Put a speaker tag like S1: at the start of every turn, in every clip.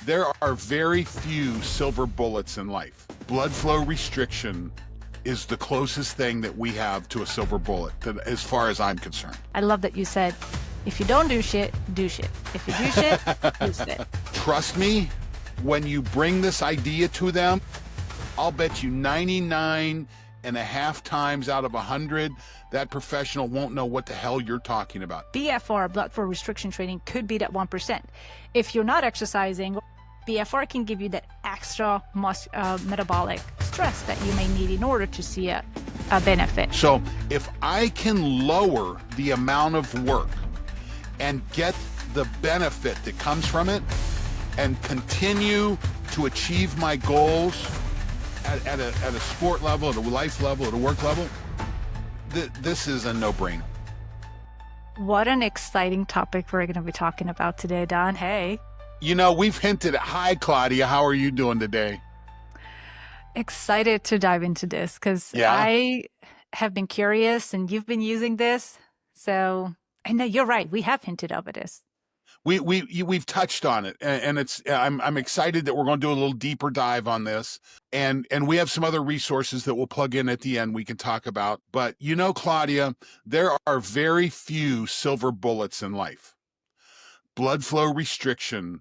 S1: There are very few silver bullets in life. Blood flow restriction is the closest thing that we have to a silver bullet, as far as I'm concerned.
S2: I love that you said, if you don't do shit, do shit. If you do shit, do shit.
S1: Trust me, when you bring this idea to them, I'll bet you 99 and a half times out of 100, that professional won't know what the hell you're talking about.
S2: BFR, blood flow restriction training, could be that 1%. If you're not exercising, BFR can give you that extra metabolic stress that you may need in order to see a benefit.
S1: So if I can lower the amount of work and get the benefit that comes from it and continue to achieve my goals at a sport level, at a life level, at a work level, this is a no-brainer.
S2: What an exciting topic we're going to be talking about today, Don. Hey.
S1: You know, we've hinted at, hi, Claudia, how are you doing today?
S2: Excited to dive into this because I have been curious and you've been using this. So I know you're right. We have hinted of this.
S1: We've touched on it, and it's I'm excited that we're going to do a little deeper dive on this, and we have some other resources that we'll plug in at the end we can talk about. But you know, Claudia, there are very few silver bullets in life. Blood flow restriction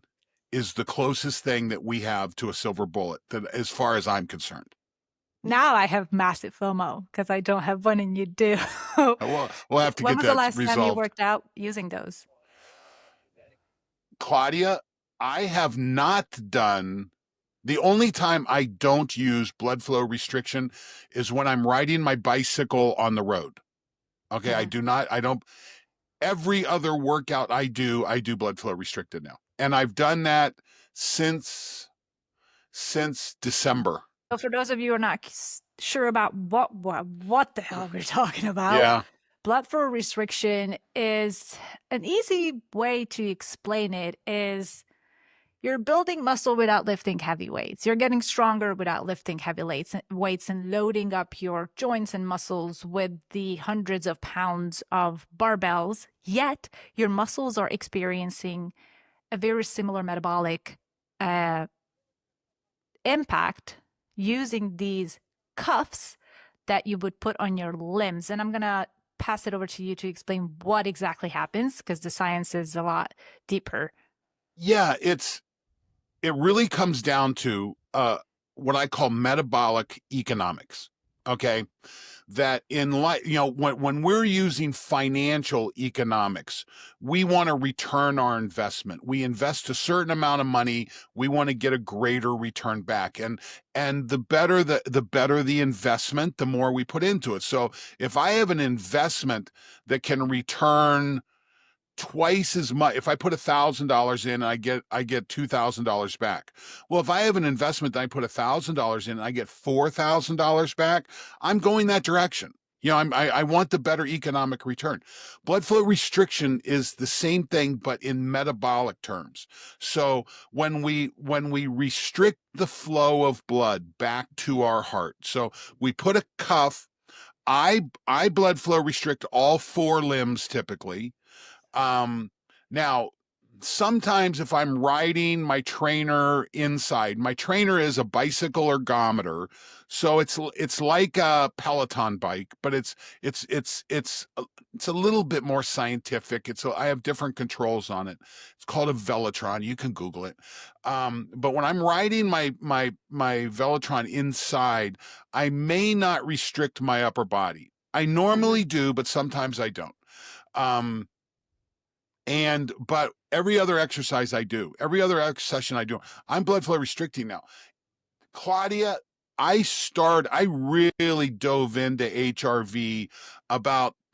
S1: is the closest thing that we have to a silver bullet, that, as far as I'm concerned.
S2: Now I have massive FOMO because I don't have one and you do.
S1: We'll have to
S2: When
S1: get
S2: was
S1: that
S2: the last
S1: resolved.
S2: time you worked out using those?
S1: Claudia, I have not done. The only time I don't use blood flow restriction is when I'm riding my bicycle on the road. Okay, I don't. Every other workout I do blood flow restricted now. And I've done that since December.
S2: So for those of you who are not sure about what the hell we're talking about,
S1: Yeah.
S2: blood flow restriction is an easy way to explain it is you're building muscle without lifting heavy weights. You're getting stronger without lifting heavy weights and loading up your joints and muscles with the hundreds of pounds of barbells, yet your muscles are experiencing a very similar metabolic impact using these cuffs that you would put on your limbs. And I'm going to pass it over to you to explain what exactly happens because the science is a lot deeper.
S1: Yeah, it really comes down to what I call metabolic economics. Okay. That in life, you know, when we're using financial economics, we want to return our investment. We invest a certain amount of money, we want to get a greater return back. And the better the investment, the more we put into it. So if I have an investment that can return twice as much, if I put $1,000 in, I get $2,000 back. Well, if I have an investment that I put $1,000 in and I get $4,000 back, I'm going that direction. You know, I want the better economic return. Blood flow restriction is the same thing, but in metabolic terms. So when we restrict the flow of blood back to our heart, so we put a cuff. I blood flow restrict all four limbs typically. Now, sometimes if I'm riding my trainer inside, my trainer is a bicycle ergometer, so it's like a Peloton bike, but it's a little bit more scientific. I have different controls on it. It's called a Velotron. You can Google it. But when I'm riding my Velotron inside, I may not restrict my upper body. I normally do, but sometimes I don't. But every other exercise I do, every other session I do, I'm blood flow restricting now. Claudia, I really dove into HRV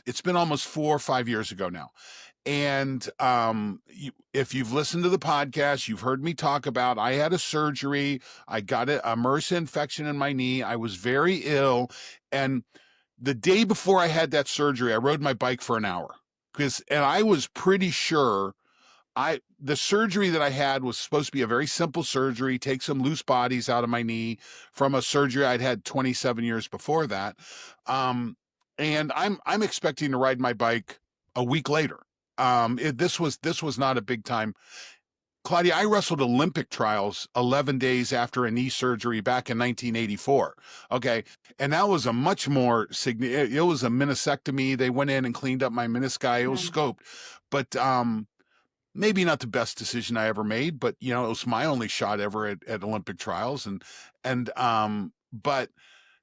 S1: it's been almost 4 or 5 years ago now. And if you've listened to the podcast, you've heard me talk about, I had a surgery. I got a MRSA infection in my knee. I was very ill. And the day before I had that surgery, I rode my bike for an hour. And I was pretty sure the surgery that I had was supposed to be a very simple surgery, take some loose bodies out of my knee from a surgery I'd had 27 years before that. And I'm expecting to ride my bike a week later. This was not a big time. Claudia, I wrestled Olympic trials 11 days after a knee surgery back in 1984. Okay. And that was a much more significant, it was a meniscectomy. They went in and cleaned up my menisci. It was
S2: Mm.
S1: scoped. But maybe not the best decision I ever made, but it was my only shot ever at Olympic trials. But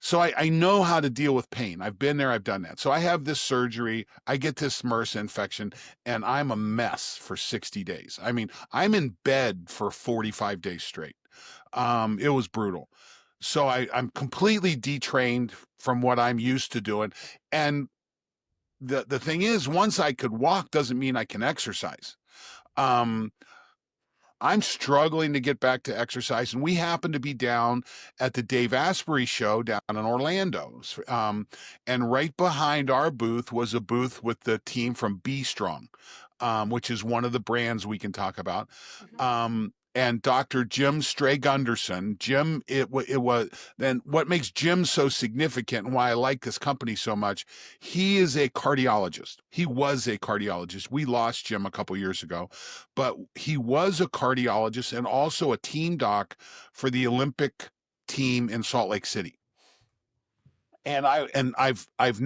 S1: so I know how to deal with pain. I've been there, I've done that. So I have this surgery, I get this MRSA infection, and I'm a mess for 60 days. I mean, I'm in bed for 45 days straight. It was brutal. So I'm completely detrained from what I'm used to doing. And the thing is, once I could walk doesn't mean I can exercise. Um, I'm struggling to get back to exercise, and we happen to be down at the Dave Asprey show down in Orlando. And right behind our booth was a booth with the team from Be Strong, which is one of the brands we can talk about.
S2: Mhm.
S1: And Dr. Jim Straygunderson, Jim, it was then what makes Jim so significant and why I like this company so much. He is a cardiologist. He was a cardiologist. We lost Jim a couple years ago, but he was a cardiologist and also a team doc for the Olympic team in Salt Lake City. I've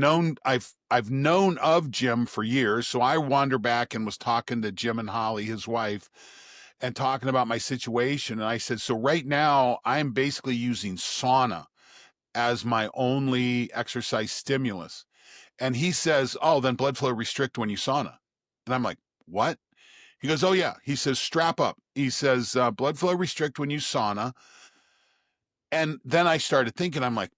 S1: known of Jim for years, so I wander back and was talking to Jim and Holly, his wife, and talking about my situation. And I said, so right now I'm basically using sauna as my only exercise stimulus. And he says, oh, then blood flow restrict when you sauna. And I'm like, what? He goes, oh yeah. He says, strap up. He says, blood flow restrict when you sauna. And then I started thinking, I'm like,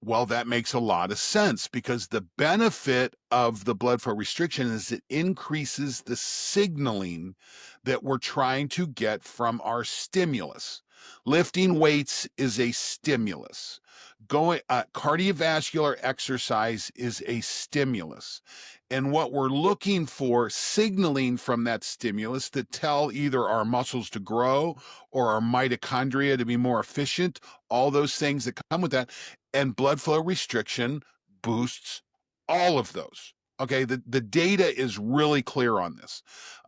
S1: well, that makes a lot of sense because the benefit of the blood flow restriction is it increases the signaling that we're trying to get from our stimulus. Lifting weights is a stimulus. Going cardiovascular exercise is a stimulus. And what we're looking for, signaling from that stimulus that tell either our muscles to grow or our mitochondria to be more efficient, all those things that come with that, and blood flow restriction boosts all of those. Okay, the data is really clear on this.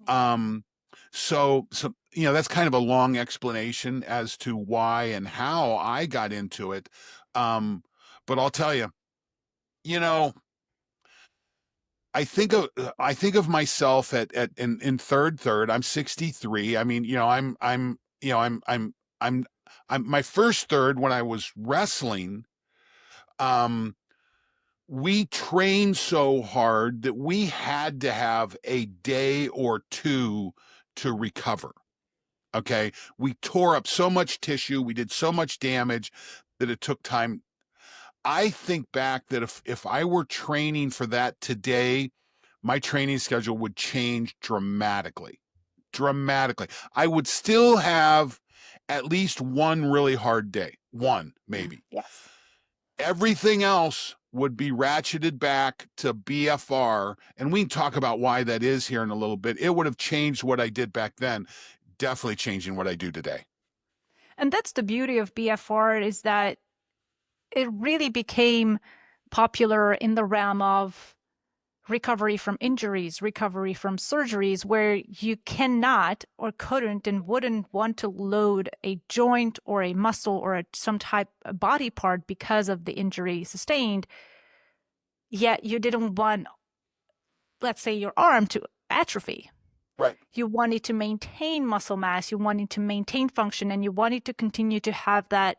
S1: Um, so that's kind of a long explanation as to why and how I got into it. Um, but I'll tell you, you know, I think of myself at in third. I'm 63. I mean, I'm my first third when I was wrestling. Um, we trained so hard that we had to have a day or two to recover. Okay. We tore up so much tissue, we did so much damage that it took time. I think back that if I were training for that today, my training schedule would change dramatically. Dramatically. I would still have at least one really hard day, one
S2: Mm.
S1: maybe.
S2: Yes.
S1: Everything else would be ratcheted back to BFR. And we can talk about why that is here in a little bit. It would have changed what I did back then, definitely changing what I do today.
S2: And that's the beauty of BFR is that it really became popular in the realm of recovery from injuries, recovery from surgeries, where you cannot or couldn't and wouldn't want to load a joint or a muscle or some type of body part because of the injury sustained. Yet you didn't want, let's say, your arm to atrophy.
S1: Right.
S2: You wanted to maintain muscle mass, you wanted to maintain function, and you wanted to continue to have that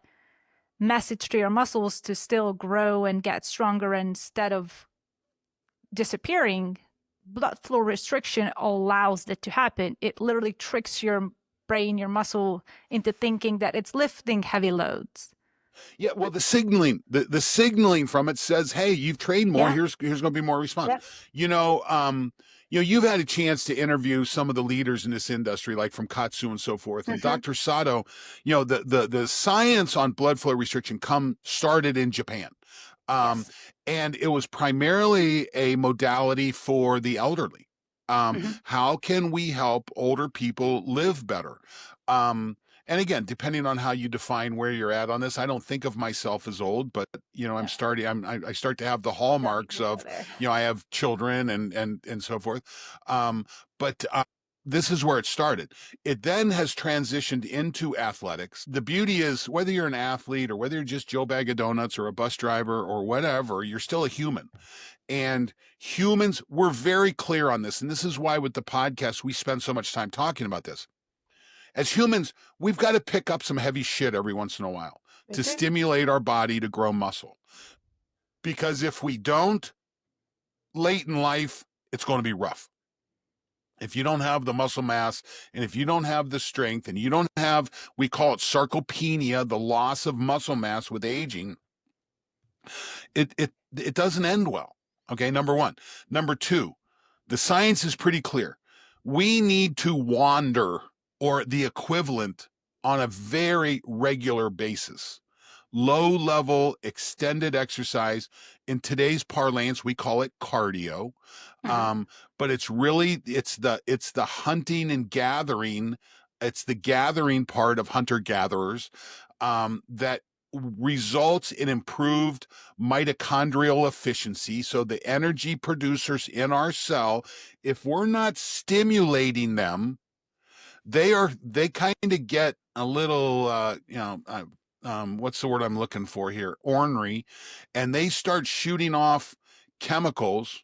S2: message to your muscles to still grow and get stronger instead of disappearing. Blood flow restriction allows that to happen. It literally tricks your brain, your muscle into thinking that it's lifting heavy loads.
S1: Yeah, well, the signaling from it says, "Hey, you've trained more.
S2: Yeah.
S1: Here's going to be more response."
S2: Yeah.
S1: You know, um, you've had a chance to interview some of the leaders in this industry, like from Katsu and so forth. And
S2: Mm-hmm.
S1: Dr. Sato, the science on blood flow restriction started in Japan. Um,
S2: Yes.
S1: and it was primarily a modality for the elderly.
S2: Mm-hmm.
S1: How can we help older people live better? Um, and again, depending on how you define where you're at on this, I don't think of myself as old, but I'm
S2: No,
S1: starting. I start to have the
S2: don't
S1: hallmarks
S2: even go
S1: of,
S2: there.
S1: I have children and so forth. Um, but this is where it started. It then has transitioned into athletics. The beauty is, whether you're an athlete or whether you're just Joe Bag of Donuts or a bus driver or whatever, you're still a human. And humans, we're very clear on this. And this is why with the podcast, we spend so much time talking about this. As humans, we've got to pick up some heavy shit every once in a while
S2: We
S1: to
S2: do.
S1: stimulate our body to grow muscle. Because if we don't, late in life, it's going to be rough. If you don't have the muscle mass and if you don't have the strength and you don't have, we call it sarcopenia, the loss of muscle mass with aging, it doesn't end well. Okay, number one. Number two, the science is pretty clear. We need to wander or the equivalent on a very regular basis. Low level extended exercise. In today's parlance, we call it cardio.
S2: Mhm.
S1: Um, but it's the hunting and gathering. It's the gathering part of hunter gatherers that results in improved mitochondrial efficiency. So the energy producers in our cell, if we're not stimulating them, they kind of get a little what's the word I'm looking for here, ornery, and they start shooting off chemicals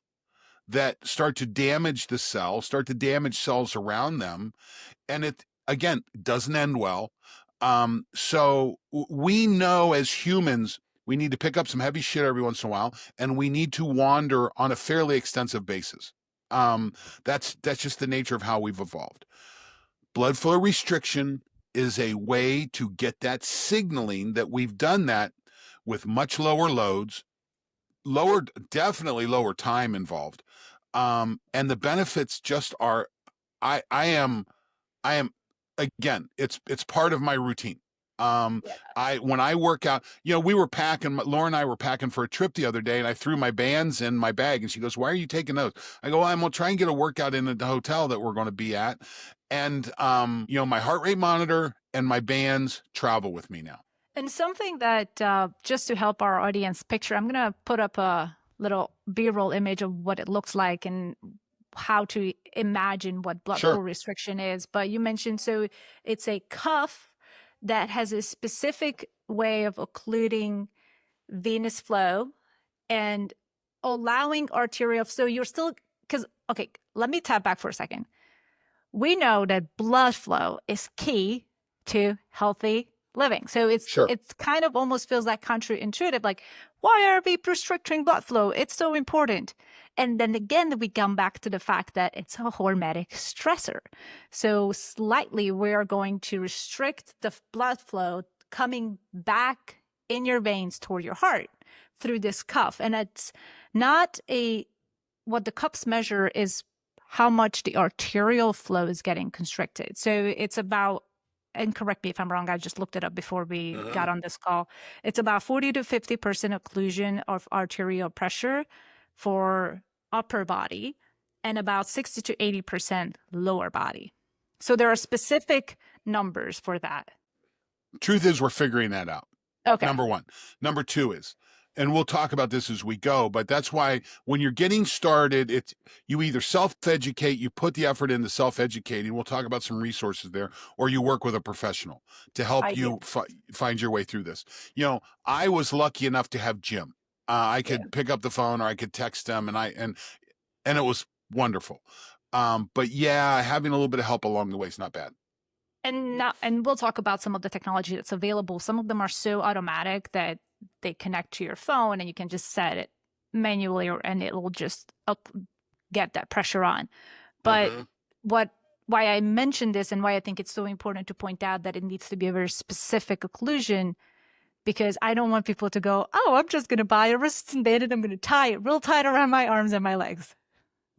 S1: that start to damage the cell, start to damage cells around them, and it again doesn't end well. So we know as humans we need to pick up some heavy shit every once in a while, and we need to wander on a fairly extensive basis. um, that's just the nature of how we've evolved. Blood flow restriction is a way to get that signaling that we've done that with much lower loads, lower, definitely lower time involved. And the benefits just are, I am again, it's part of my routine.
S2: Yeah.
S1: I when I work out, we were packing, Laura and I were packing for a trip the other day, and I threw my bands in my bag, and she goes, "Why are you taking those?" I go, well, "I'm gonna try and get a workout in the hotel that we're going to be at." And my heart rate monitor and my bands travel with me now.
S2: And something that, just to help our audience picture, I'm going to put up a little B-roll image of what it looks like and how to imagine what blood flow
S1: Sure.
S2: restriction is. But you mentioned, so it's a cuff that has a specific way of occluding venous flow and allowing arterial. So you're still, because, okay, let me tap back for a second. We know that blood flow is key to healthy living. So
S1: Sure.
S2: it's kind of almost feels like counterintuitive, like, why are we restricting blood flow? It's so important. And then again, we come back to the fact that it's a hormetic stressor. So slightly, we're going to restrict the blood flow coming back in your veins toward your heart through this cuff. And it's not a, what the cups measure is how much the arterial flow is getting constricted. So it's about, and correct me if I'm wrong, I just looked it up before we
S1: Uh-huh.
S2: got on this call. It's about 40 to 50% occlusion of arterial pressure for upper body and about 60 to 80% lower body. So there are specific numbers for that.
S1: Truth is, we're figuring that out.
S2: Okay.
S1: Number one. Number two is, and we'll talk about this as we go, but that's why when you're getting started, it's you either self-educate, you put the effort into self-educating. We'll talk about some resources there, or you work with a professional to help
S2: I do.
S1: you find your way through this. I was lucky enough to have Jim. I
S2: Yeah.
S1: could pick up the phone or I could text him, and it was wonderful. But yeah, having a little bit of help along the way is not bad.
S2: And now, and we'll talk about some of the technology that's available. Some of them are so automatic that they connect to your phone and you can just set it manually and it will just get that pressure on. But
S1: Uh-huh.
S2: what why I mentioned this and why I think it's so important to point out that it needs to be a very specific occlusion, because I don't want people to go, "Oh, I'm just going to buy a resistant band and I'm going to tie it real tight around my arms and my legs."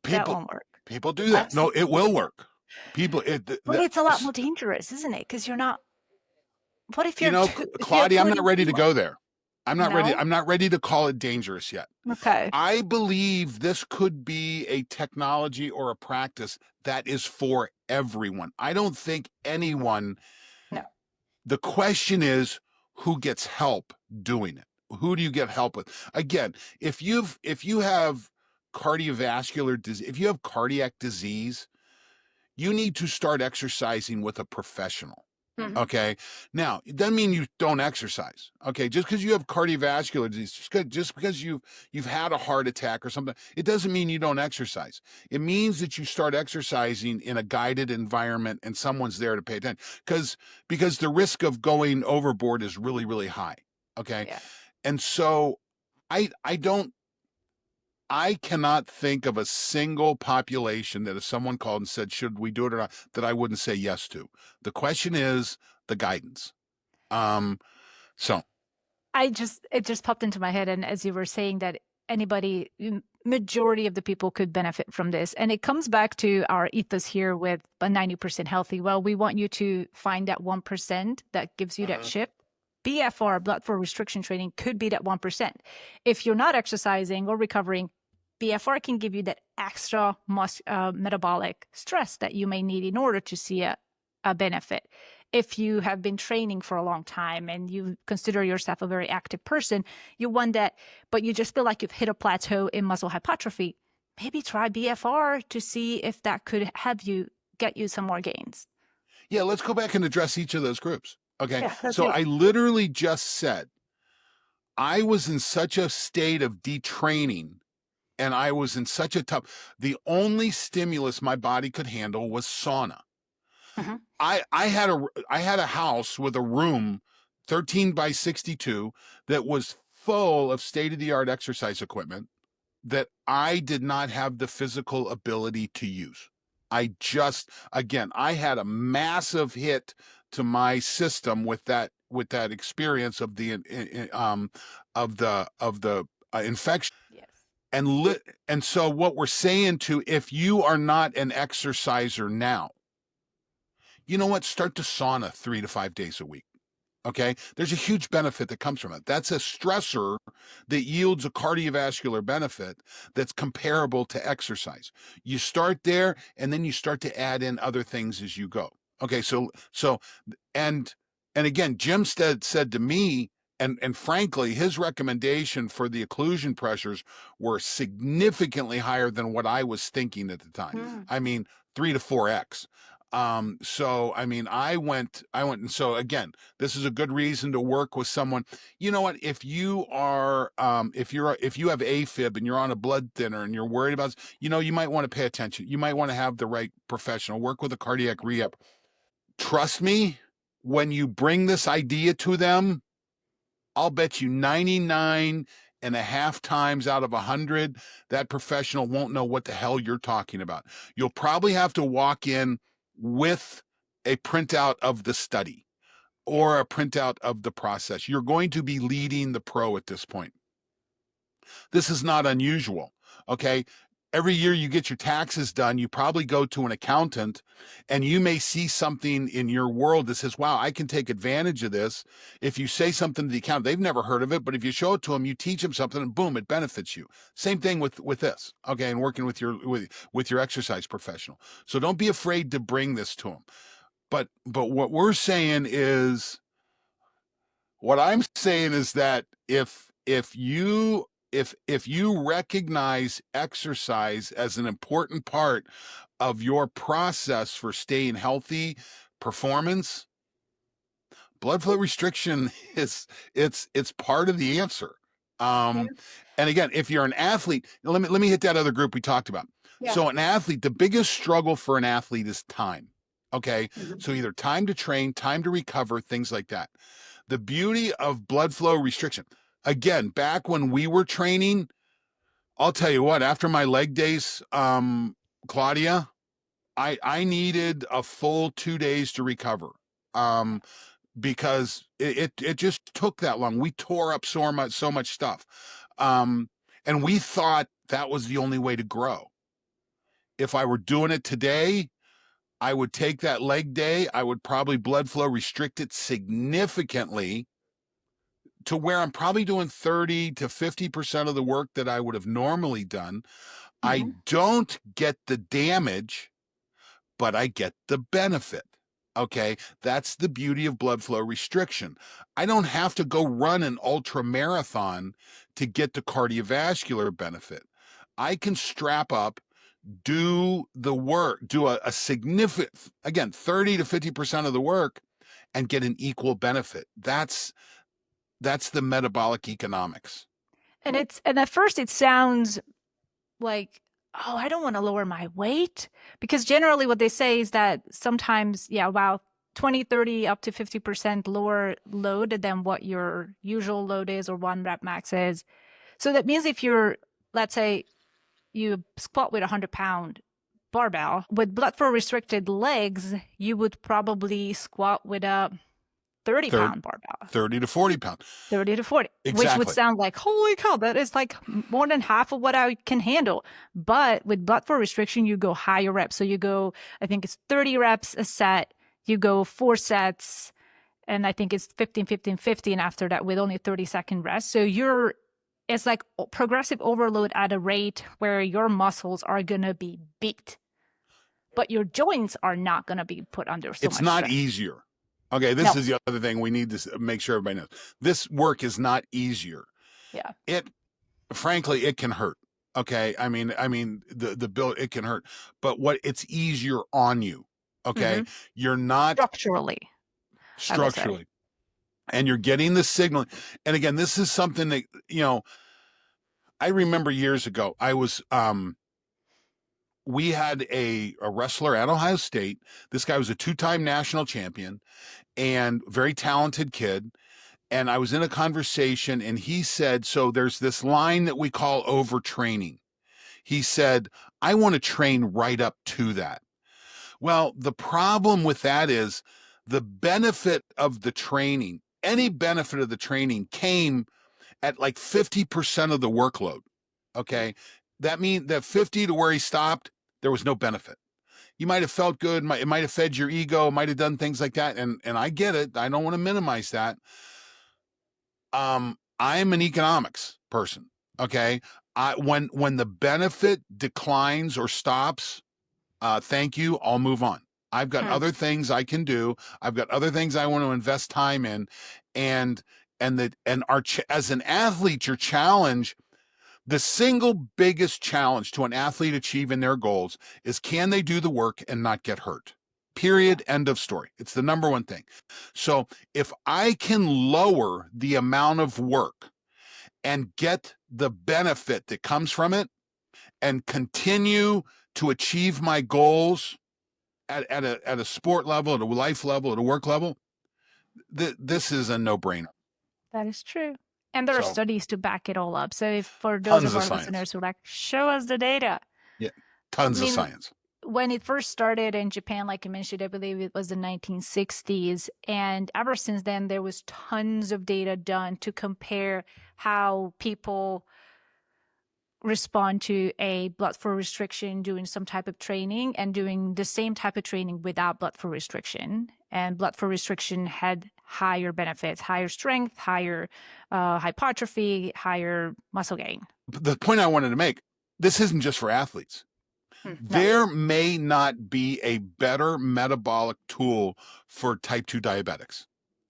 S2: That
S1: People
S2: won't work.
S1: people do that. No, it
S2: Absolutely.
S1: will work. People it
S2: But it's a lot more dangerous, isn't it? Because you're not, what if you're if you're
S1: Claudia, I'm not
S2: occluding
S1: ready
S2: too
S1: to
S2: much?
S1: go there.
S2: No?
S1: I'm not ready to call it dangerous yet.
S2: Okay.
S1: I believe this could be a technology or a practice that is for everyone. I don't think anyone,
S2: No.
S1: the question is who gets help doing it? Who do you get help with? Again, if you have cardiovascular disease, if you have cardiac disease, you need to start exercising with a professional.
S2: Mhm.
S1: Okay. Now, it doesn't mean you don't exercise. Okay. Just because you have cardiovascular disease, just because you've had a heart attack or something, it doesn't mean you don't exercise. It means that you start exercising in a guided environment and someone's there to pay attention. Because the risk of going overboard is really, really high. Okay.
S2: Yeah.
S1: And so I don't I cannot think of a single population that if someone called and said, should we do it or not, that I wouldn't say yes to. The question is the guidance. Um, so
S2: It just popped into my head, and as you were saying that majority of the people could benefit from this, and it comes back to our ethos here with a 90% healthy. Well, we want you to find that 1% that gives you that
S1: uh,
S2: shift. BFR, blood flow restriction training, could be that 1%. If you're not exercising or recovering, BFR can give you that extra metabolic stress that you may need in order to see a benefit. If you have been training for a long time and you consider yourself a very active person, you want that, but you just feel like you've hit a plateau in muscle hypertrophy, maybe try BFR to see if that could have you get you some more gains.
S1: yeah, let's go back and address each of those groups. Okay.
S2: Yeah, let's
S1: So
S2: do it.
S1: I literally just said I was in such a state of detraining and I was in such a the only stimulus my body could handle was sauna.
S2: Mhm.
S1: I had a house with a room 13 by 62 that was full of state-of-the-art exercise equipment that I did not have the physical ability to use. Again, I had a massive hit to my system with that experience of the infection
S2: Yes.
S1: and so what we're saying to if you are not an exerciser now, you know what? Start to sauna 3 to 5 days a week. Okay. There's a huge benefit that comes from it. That's a stressor that yields a cardiovascular benefit that's comparable to exercise. You start there and then you start to add in other things as you go. Okay. And, and again, Jim said to me, and frankly, his recommendation for the occlusion pressures were significantly higher than what I was thinking at the time.
S2: Mm.
S1: I mean, 3 to 4x. So I mean, and so again, this is a good reason to work with someone. You know what? If you are, if you have AFib and you're on a blood thinner and you're worried about, you might want to pay attention. You might want to have the right professional work with a cardiac rehab. Trust me, when you bring this idea to them, I'll bet you 99 and a half times out of 100, that professional won't know what the hell you're talking about. You'll probably have to walk in with a printout of the study
S2: Yeah.
S1: or a printout of the process. You're going to be leading the pro at this point. This is not unusual. Okay. Every year you get your taxes done, you probably go to an accountant and you may see something in your world that says, wow, I can take advantage of this. If you say something to the accountant, they've never heard of it, but if you show it to them, you teach them something and boom, it benefits you. Same thing with this. Okay. And working with your exercise professional. So don't be afraid to bring this to them. But what we're saying is what I'm saying is that if you recognize exercise as an important part of your process for staying healthy, performance, blood flow restriction it's part of the answer.
S2: Yeah.
S1: Um, and again, if you're an athlete, let me hit that other group we talked about.
S2: Yeah.
S1: So an athlete, the biggest struggle for an athlete is time. Okay,
S2: Mhm.
S1: so either time to train, time to recover, things like that. The beauty of blood flow restriction, again, back when we were training, I'll tell you what, after my leg days, Claudia, I needed a full 2 days to recover. Um, because it just took that long. We tore up so much stuff. Um, and we thought that was the only way to grow. If I were doing it today, I would take that leg day, I would probably blood flow restrict it significantly to where I'm probably doing 30 to 50% of the work that I would have normally done. I
S2: Mhm.
S1: don't get the damage, but I get the benefit. Okay. That's the beauty of blood flow restriction. I don't have to go run an ultra marathon to get the cardiovascular benefit. I can strap up, do the work, do a significant, again, 30 to 50% of the work, and get an equal benefit. That's the metabolic economics.
S2: And at first it sounds like, oh, I don't want to lower my weight, because generally what they say is that sometimes, yeah, about 20, 30, up to 50% lower load than what your usual load is or one rep max is. So that means if you're, let's say, you squat with a 100-pound barbell with blood flow restricted legs, you would probably squat with a 30
S1: Third,
S2: pound barbell.
S1: 30 to 40 pounds.
S2: 30 to 40, which would
S1: Exactly.
S2: sound like, holy cow, that is like more than half of what I can handle. But with blood flow restriction, you go higher reps. So you go, I think it's 30 reps a set, you go 4 sets, and I think it's 15, 15, 15 after that with only 30-second rest. So it's like progressive overload at a rate where your muscles are going to be beat, but your joints are not going to be put under so
S1: It's
S2: much
S1: not
S2: stress.
S1: easier. Okay, this
S2: No.
S1: is the other thing we need to make sure everybody knows. This work is not easier.
S2: Yeah.
S1: It, frankly, it can hurt. Okay, the build, it can hurt, but what, it's easier on you. Okay,
S2: Mm-hmm.
S1: you're not
S2: Structurally, I would say.
S1: structurally, and you're getting the signal. And again, this is something that, I remember years ago, we had a wrestler at Ohio State. This guy was a 2-time national champion and very talented kid. And I was in a conversation and he said, so there's this line that we call overtraining. He said, I want to train right up to that. Well, the problem with that is the benefit of the training, any benefit of the training came at like 50% of the workload. Okay. That means that 50 to where he stopped, there was no benefit. You might have felt good. It might have fed your ego, might have done things like that. And I get it. I don't want to minimize that. I'm an economics person. Okay. When the benefit declines or stops, thank you, I'll move on. I've got
S2: Hmm.
S1: other things I can do. I've got other things I want to invest time in. And as an athlete, your challenge, the single biggest challenge to an athlete achieving their goals is, can they do the work and not get hurt?
S2: Yeah.
S1: Period. End of story. It's the number one thing. So if I can lower the amount of work and get the benefit that comes from it and continue to achieve my goals at a sport level, at a life level, at a work level, this is a no-brainer.
S2: That is true. And there are
S1: So
S2: studies to back it all up. So if for those
S1: tons
S2: of
S1: of
S2: our
S1: science.
S2: listeners who like, show us the data.
S1: Yeah,
S2: I
S1: tons of
S2: mean,
S1: science.
S2: when it first started in Japan, like I mentioned, I believe it was the 1960s. And ever since then, there was tons of data done to compare how people respond to a blood flow restriction doing some type of training and doing the same type of training without blood flow restriction. And blood flow restriction had higher benefits, higher strength, higher hypertrophy, higher muscle gain.
S1: The point I wanted to make, this isn't just for athletes.
S2: No.
S1: There may not be a better metabolic tool for type 2 diabetics.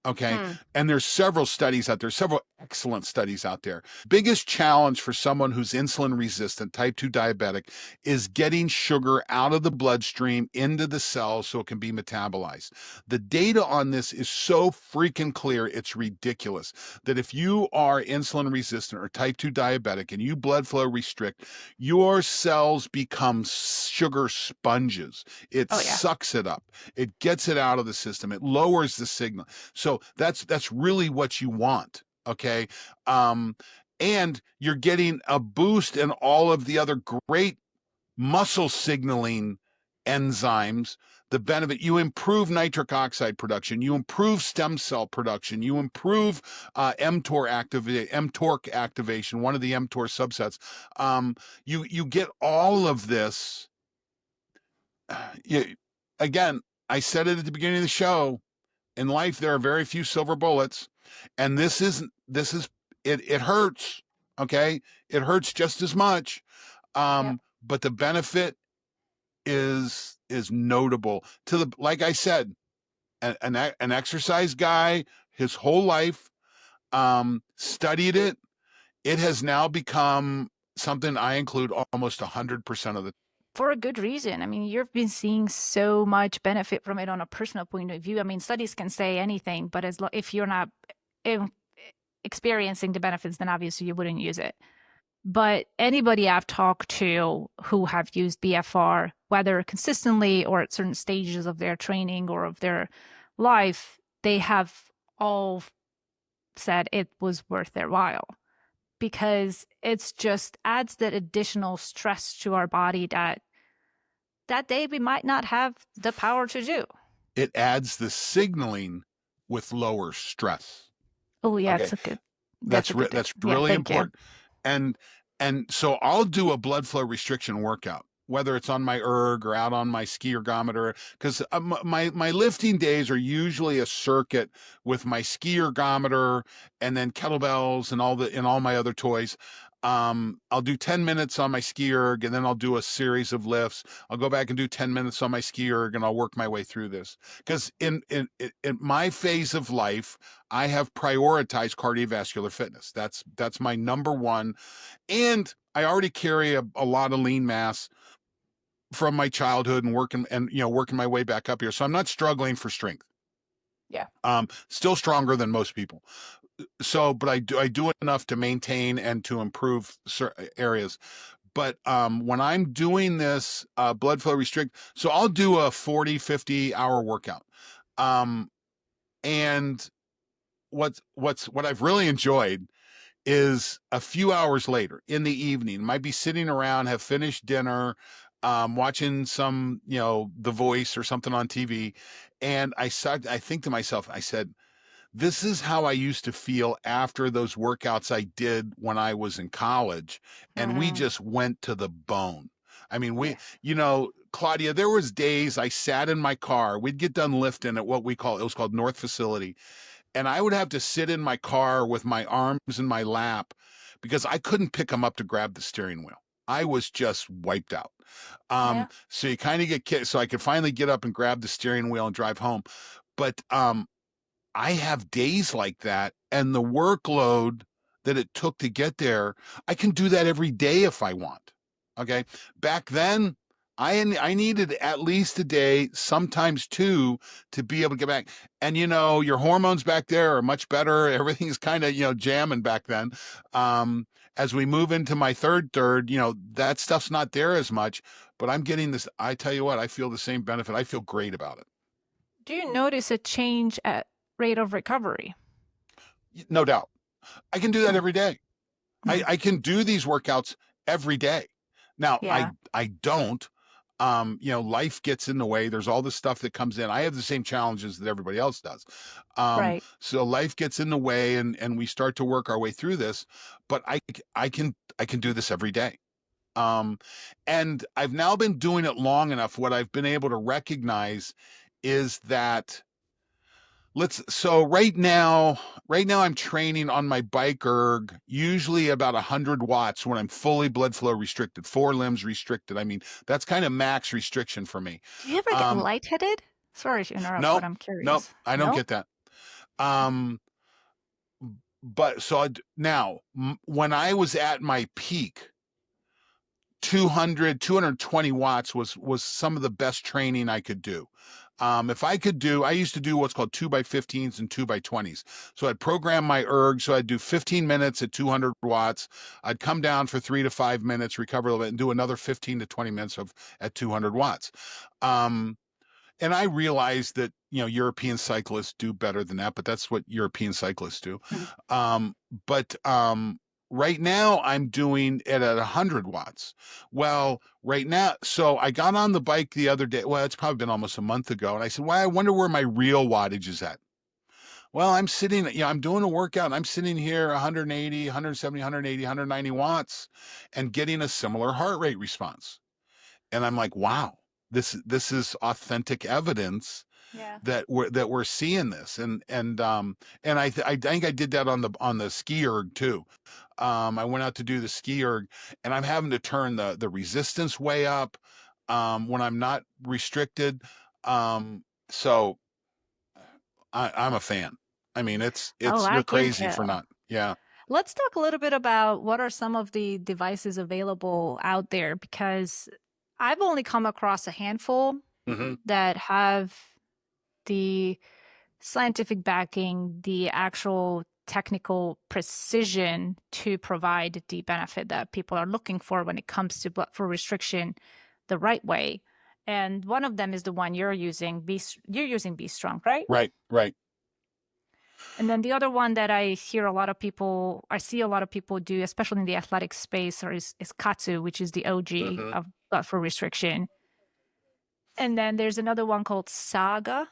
S1: Okay.
S2: Hmm.
S1: And there's several studies out there, several excellent studies out there. Biggest challenge for someone who's insulin resistant, type 2 diabetic, is getting sugar out of the bloodstream into the cells so it can be metabolized. The data on this is so freaking clear, it's ridiculous. That if you are insulin resistant or type 2 diabetic and you blood flow restrict, your cells become sugar sponges. It
S2: Oh, yeah.
S1: sucks it up. It gets it out of the system. It lowers the signal. So that's really what you want. Okay. And you're getting a boost in all of the other great muscle signaling enzymes. The benefit, you improve nitric oxide production, you improve stem cell production, you improve mTOR activation, one of the mTOR subsets. You get all of this. You, again, I said it at the beginning of the show. In life, there are very few silver bullets, and this is it hurts. Okay, it hurts just as much,
S2: Yep.
S1: but the benefit is notable. To the, like I said, an exercise guy his whole life, studied it. It has now become something I include almost 100% of the.
S2: for a good reason. I mean, you've been seeing so much benefit from it on a personal point of view. I mean, studies can say anything, but if you're not em- experiencing the benefits, then obviously you wouldn't use it. But anybody I've talked to who have used BFR, whether consistently or at certain stages of their training or of their life, they have all said it was worth their while because it's just adds that additional stress to our body that day we might not have the power to do.
S1: It adds the signaling with lower stress.
S2: Oh yeah,
S1: Okay,
S2: that's a good thing.
S1: that's
S2: Yeah,
S1: really
S2: thank you.
S1: important. And so I'll do a blood flow restriction workout, whether it's on my erg or out on my ski ergometer, because my lifting days are usually a circuit with my ski ergometer and then kettlebells and all my other toys. I'll do 10 minutes on my ski erg and then I'll do a series of lifts. I'll go back and do 10 minutes on my ski erg and I'll work my way through this. Because in my phase of life, I have prioritized cardiovascular fitness. That's my number one. And I already carry a lot of lean mass from my childhood and working my way back up here. So I'm not struggling for strength.
S2: Yeah.
S1: Still stronger than most people. So, but I do enough to maintain and to improve certain areas. But when I'm doing this blood flow restrict, so I'll do a 40, 50 hour workout. Um, and what I've really enjoyed is a few hours later in the evening, might be sitting around, have finished dinner, watching some, The Voice or something on TV. And I think to myself, I said, this is how I used to feel after those workouts I did when I was in college. And we
S2: Mm-hmm.
S1: just went to the bone. I mean,
S2: Yeah.
S1: Claudia, there was days I sat in my car. We'd get done lifting at it was called North Facility, and I would have to sit in my car with my arms in my lap because I couldn't pick them up to grab the steering wheel. I was just wiped out.
S2: Yeah.
S1: So you kind of so I could finally get up and grab the steering wheel and drive home. But I have days like that, and the workload that it took to get there, I can do that every day if I want. Okay. Back then, I needed at least a day, sometimes two, to be able to get back. And your hormones back there are much better. Everything's kind of jamming back then. Um, as we move into my third, that stuff's not there as much. But I'm getting this. I tell you what, I feel the same benefit. I feel great about it.
S2: Do you notice a change at rate of recovery?
S1: No doubt. I can do that
S2: Hmm.
S1: every day.
S2: Hmm.
S1: I can do these workouts every day. Now,
S2: Yeah.
S1: I don't. Life gets in the way. There's all this stuff that comes in. I have the same challenges that everybody else does.
S2: Right.
S1: So life gets in the way, and we start to work our way through this. But I can do this every day. Um, and I've now been doing it long enough. What I've been able to recognize is that right now I'm training on my bike erg, usually about 100 watts when I'm fully blood flow restricted, four limbs restricted. I mean, that's kind of max restriction for me.
S2: Do you ever get
S1: um
S2: lightheaded? Sorry to interrupt, but
S1: nope,
S2: I'm
S1: nope,
S2: curious.
S1: I don't
S2: No?
S1: get that. um but so now, when I was at my peak, 220 watts was some of the best training I could do. If I could I used to do what's called 2x15s and 2x20s. So I'd program my erg. So I'd do 15 minutes at 200 watts. I'd come down for 3 to 5 minutes, recover a little bit, and do another 15 to 20 minutes at 200 watts. Um, and I realized that European cyclists do better than that, but that's what European cyclists do.
S2: Mhm.
S1: Um, but right now I'm doing it at 100 watts. Well, right now, so I got on the bike the other day. Well, it's probably been almost a month ago, and I said, "Well, I wonder where my real wattage is at." Well, I'm sitting, I'm doing a workout, and I'm sitting here 180, 170, 180, 190 watts, and getting a similar heart rate response. And I'm like, wow, this is authentic evidence
S2: Yeah.
S1: that we're seeing this. And I think I did that on the ski erg too. I went out to do the ski erg, and I'm having to turn the resistance way up when I'm not restricted. So I'm a fan. I mean,
S2: Oh,
S1: it's
S2: I
S1: you're
S2: can
S1: crazy for
S2: tell.
S1: not. Yeah.
S2: Let's talk a little bit about what are some of the devices available out there because I've only come across a handful
S1: Hmm.
S2: that have the scientific backing, the actual technical precision to provide the benefit that people are looking for when it comes to blood flow restriction the right way. And one of them is the one you're using. You're using Be Strong, right?
S1: Right, right.
S2: And then the other one that I see a lot of people do, especially in the athletic space, is Katsu, which is the OG
S1: Hmm.
S2: of blood flow restriction. And then there's another one called Saga,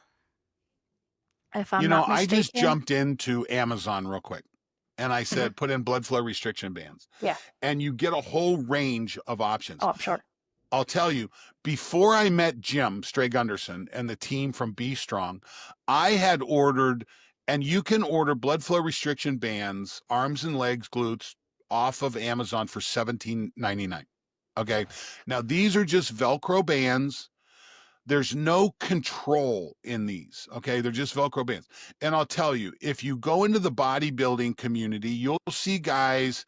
S2: if I'm not
S1: I just
S2: mistaken.
S1: jumped into Amazon real quick and I
S2: Hmm.
S1: said, put in blood flow restriction bands,
S2: Yeah.
S1: and you get a whole range of options.
S2: Oh, I'm sure.
S1: I'll tell you, before I met Jim Straygunderson and the team from Be Strong, I had ordered, and you can order blood flow restriction bands, arms and legs, glutes off of Amazon for $17.99. Okay. Now, these are just Velcro bands. There's no control in these. Okay. They're just Velcro bands. And I'll tell you, if you go into the bodybuilding community, you'll see guys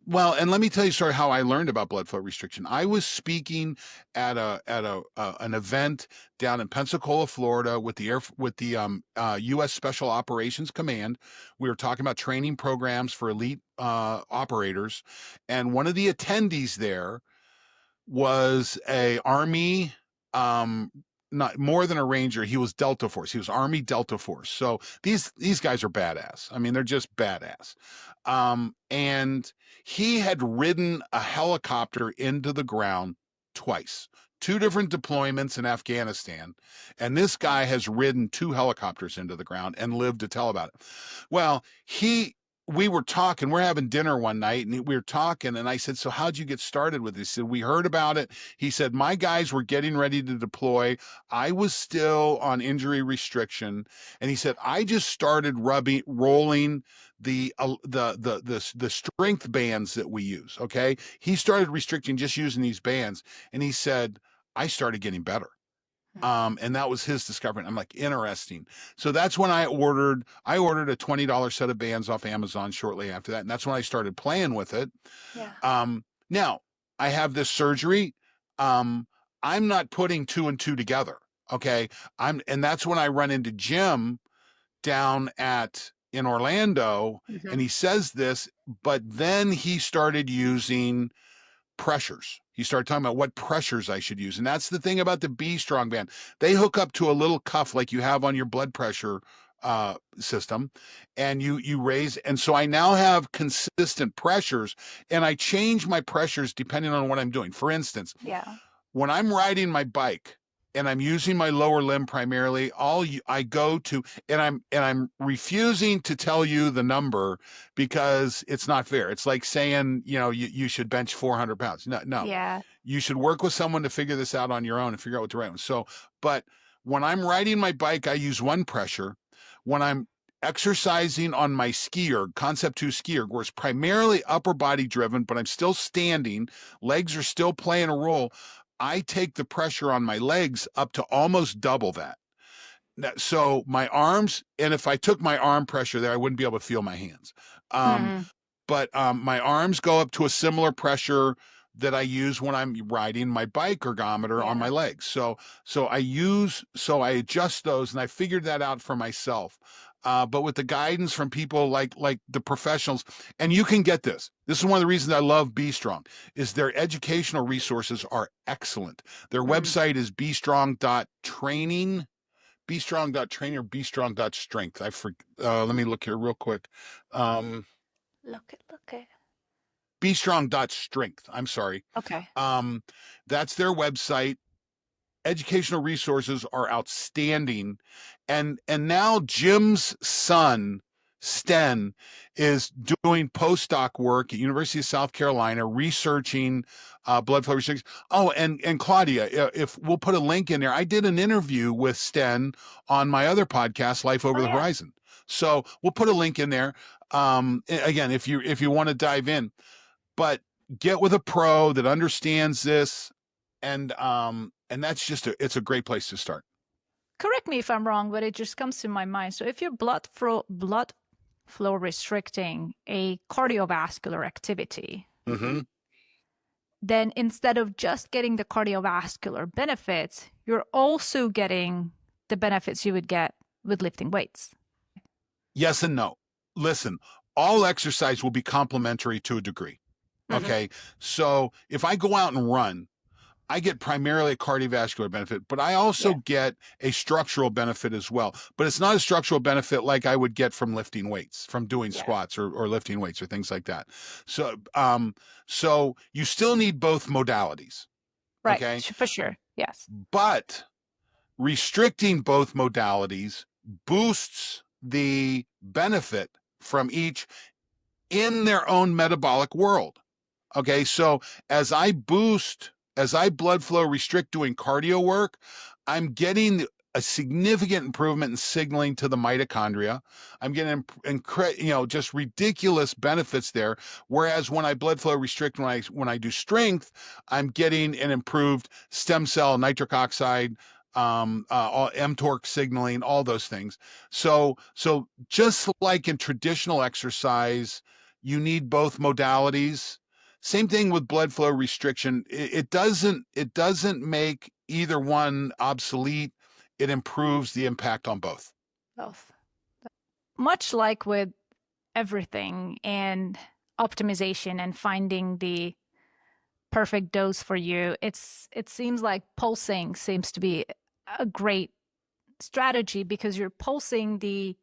S1: well, and let me tell you sort of how I learned about blood flow restriction. I was speaking at a an event down in Pensacola, Florida, with the U.S. Special Operations Command. We were talking about training programs for elite operators, and one of the attendees there was a Army, um, not more than a Ranger. He was Delta Force. He was Army Delta Force. So these guys are badass. I mean, they're just badass. And he had ridden a helicopter into the ground twice, two different deployments in Afghanistan. And this guy has ridden two helicopters into the ground and lived to tell about it. Well, we were talking, we're having dinner one night and we were talking. And I said, so how'd you get started with this? He said, we heard about it. He said, my guys were getting ready to deploy. I was still on injury restriction. And he said, I just started rolling the strength bands that we use. Okay. He started restricting just using these bands. And he said, I started getting better. And that was his discovery. I'm like, interesting. So that's when I ordered a $20 set of bands off Amazon shortly after that. And that's when I started playing with it.
S2: Yeah.
S1: Now I have this surgery. Um, I'm not putting two and two together. Okay. And that's when I run into Jim down at in Orlando,
S2: Hmm.
S1: and he says this, but then he started using pressures. He started talking about what pressures I should use. And that's the thing about the Be Strong band. They hook up to a little cuff like you have on your blood pressure system, and you raise. And so I now have consistent pressures, and I change my pressures depending on what I'm doing. For instance,
S2: Yeah.
S1: when I'm riding my bike and I'm using my lower limb primarily, I go to, and I'm refusing to tell you the number because it's not fair. It's like saying, you should bench 400 pounds. No, no,
S2: Yeah.
S1: you should work with someone to figure this out on your own and figure out what the right one. So, but when I'm riding my bike, I use one pressure. When I'm exercising on my skier, Concept 2 skier, where it's primarily upper body driven, but I'm still standing, legs are still playing a role. I take the pressure on my legs up to almost double that. So my arms, and if I took my arm pressure there, I wouldn't be able to feel my hands. Um,
S2: Hmm.
S1: but my arms go up to a similar pressure that I use when I'm riding my bike ergometer on my
S2: Yeah.
S1: legs. So I adjust those, and I figured that out for myself. But with the guidance from people like the professionals, and you can get this. This is one of the reasons I love Be Strong, is their educational resources are excellent. Their
S2: Mm.
S1: website is bestrong.training, bestrong.training or bestrong.strength. Let me look here real quick. Um,
S2: Look at.
S1: bestrong.strength. I'm sorry.
S2: Okay.
S1: Um, that's their website. Educational resources are outstanding. And now Jim's son, Sten, is doing postdoc work at University of South Carolina researching blood flow restriction. Oh, and Claudia, if we'll put a link in there, I did an interview with Sten on my other podcast, Life Over
S2: Oh
S1: the
S2: yeah.
S1: Horizon. So we'll put a link in there. Again, if you want to dive in, but get with a pro that understands this, and that's it's a great place to start.
S2: Correct me if I'm wrong, but it just comes to my mind. So if you're blood flow restricting a cardiovascular activity,
S1: Mm-hmm.
S2: then instead of just getting the cardiovascular benefits, you're also getting the benefits you would get with lifting weights.
S1: Yes and no. Listen, all exercise will be complementary to a degree.
S2: Mm-hmm.
S1: Okay. So if I go out and run, I get primarily a cardiovascular benefit, but I also
S2: Yeah.
S1: get a structural benefit as well. But it's not a structural benefit like I would get from lifting weights, from doing
S2: Yeah.
S1: squats or lifting weights or things like that. So you still need both modalities.
S2: Right.
S1: Okay.
S2: For sure. Yes.
S1: But restricting both modalities boosts the benefit from each in their own metabolic world. Okay, so as I blood flow restrict doing cardio work, I'm getting a significant improvement in signaling to the mitochondria. I'm getting just ridiculous benefits there. Whereas when I blood flow restrict when I do strength, I'm getting an improved stem cell nitric oxide, mTOR signaling, all those things. So just like in traditional exercise, you need both modalities. Same thing with blood flow restriction. It doesn't make either one obsolete. It improves the impact on both.
S2: Both. Much like with everything and optimization and finding the perfect dose for you, it seems like pulsing seems to be a great strategy because you're pulsing the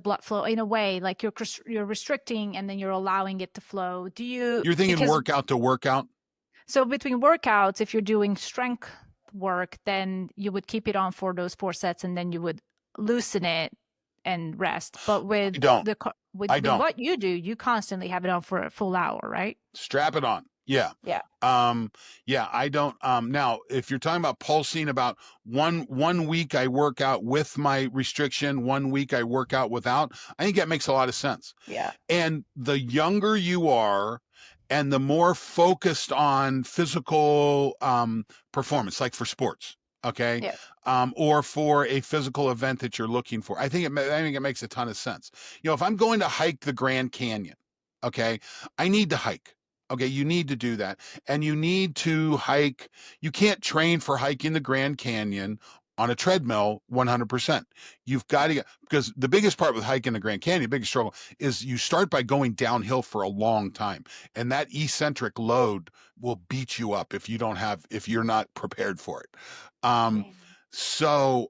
S2: blood flow in a way like you're restricting and then you're allowing it to flow. Do you
S1: You're thinking
S2: because
S1: workout to workout.
S2: so between workouts, if you're doing strength work, then you would keep it on for those 4 sets and then you would loosen it and rest. But
S1: I don't. I
S2: with
S1: don't.
S2: what you do, you constantly have it on for a full hour, right?
S1: Strap it on. Yeah.
S2: Yeah.
S1: Um, yeah, I don't. Now, if you're talking about pulsing, about one week I work out with my restriction, 1 week I work out without. I think that makes a lot of sense.
S2: Yeah.
S1: And the younger you are, and the more focused on physical performance, like for sports, okay,
S2: Yes.
S1: or for a physical event that you're looking for, I think it makes a ton of sense. If I'm going to hike the Grand Canyon, okay, I need to hike. Okay, you need to do that. And you need to hike. You can't train for hiking the Grand Canyon on a treadmill 100%. You've got to get, because the biggest part with hiking the Grand Canyon, biggest struggle is you start by going downhill for a long time. And that eccentric load will beat you up if you're not prepared for it. Um,
S2: Amen.
S1: so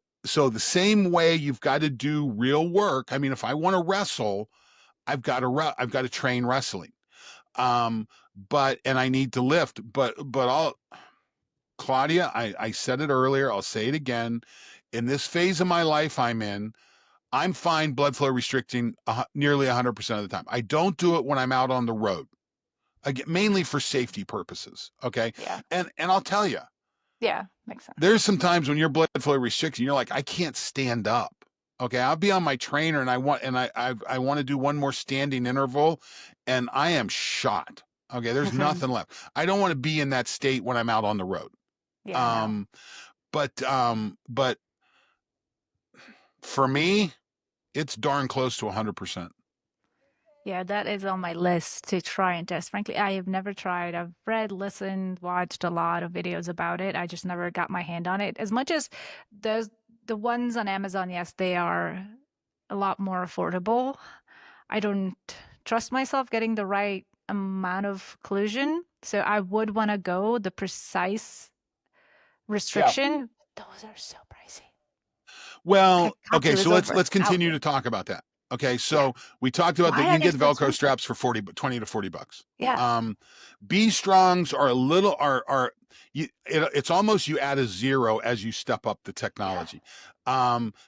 S1: the same way you've got to do real work. I mean, if I want to wrestle, I've got to train wrestling. Um, and I need to lift, but Claudia, I said it earlier, I'll say it again. In this phase of my life I'm fine blood flow restricting nearly 100% of the time. I don't do it when I'm out on the road, again, mainly for safety purposes. Okay.
S2: Yeah.
S1: And I'll tell you,
S2: Yeah. Makes sense.
S1: there's some times when your blood flow restricting, you're like, I can't stand up. Okay. I'll be on my trainer and I want to do one more standing interval and I am shot. Okay. There's nothing left. I don't want to be in that state when I'm out on the road.
S2: Yeah. No.
S1: Um, but for me, it's darn close to 100%.
S2: Yeah, that is on my list to try and test. Frankly, I have never tried. I've read, listened, watched a lot of videos about it. I just never got my hand on it. As much as the ones on Amazon, yes, they are a lot more affordable. I don't trust myself getting the right amount of occlusion. So I would want to go the precise
S1: Yeah.
S2: restriction. Those are so pricey.
S1: Well, okay,
S2: Katsu
S1: so
S2: is
S1: let's
S2: over
S1: let's continue to
S2: thousand.
S1: talk about that. Okay,
S2: Yeah.
S1: so we talked about that
S2: Why
S1: you
S2: are
S1: can
S2: they
S1: get
S2: so
S1: Velcro
S2: expensive?
S1: straps for 20 to $40.
S2: Yeah.
S1: Um, B strongs are a little it's almost you add a zero as you step up the
S2: Yeah.
S1: technology.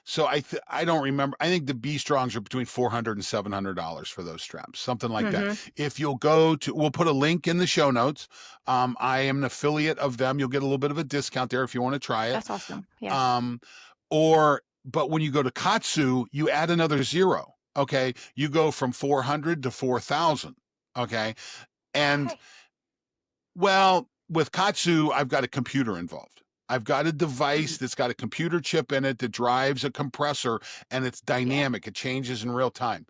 S1: So I don't remember. I think the B strongs are between $400 and $700 for those straps, something like that.
S2: Mm-hmm.
S1: If you'll we'll put a link in the show notes. I am an affiliate of them. You'll get a little bit of a discount there if you want to try it.
S2: That's awesome. Yes.
S1: Um, but when you go to Katsu, you add another zero. Okay. You go from 400 to 4,000. Okay. And
S2: Why?
S1: well, with Katsu, I've got a computer involved. I've got a device
S2: Mhm.
S1: that's got a computer chip in it that drives a compressor and it's
S2: Yeah.
S1: dynamic. It changes in real time.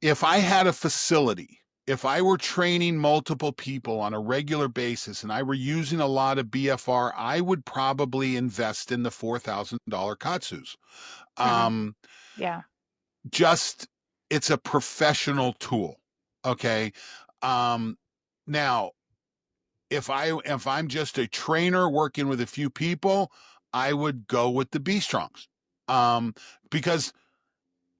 S1: If I had a facility if I were training multiple people on a regular basis and I were using a lot of BFR, I would probably invest in the $4,000 Katsus.
S2: Hmm.
S1: Um,
S2: Yeah.
S1: just it's a professional tool. Okay. Um, now if I'm just a trainer working with a few people, I would go with the B Strongs. Um, because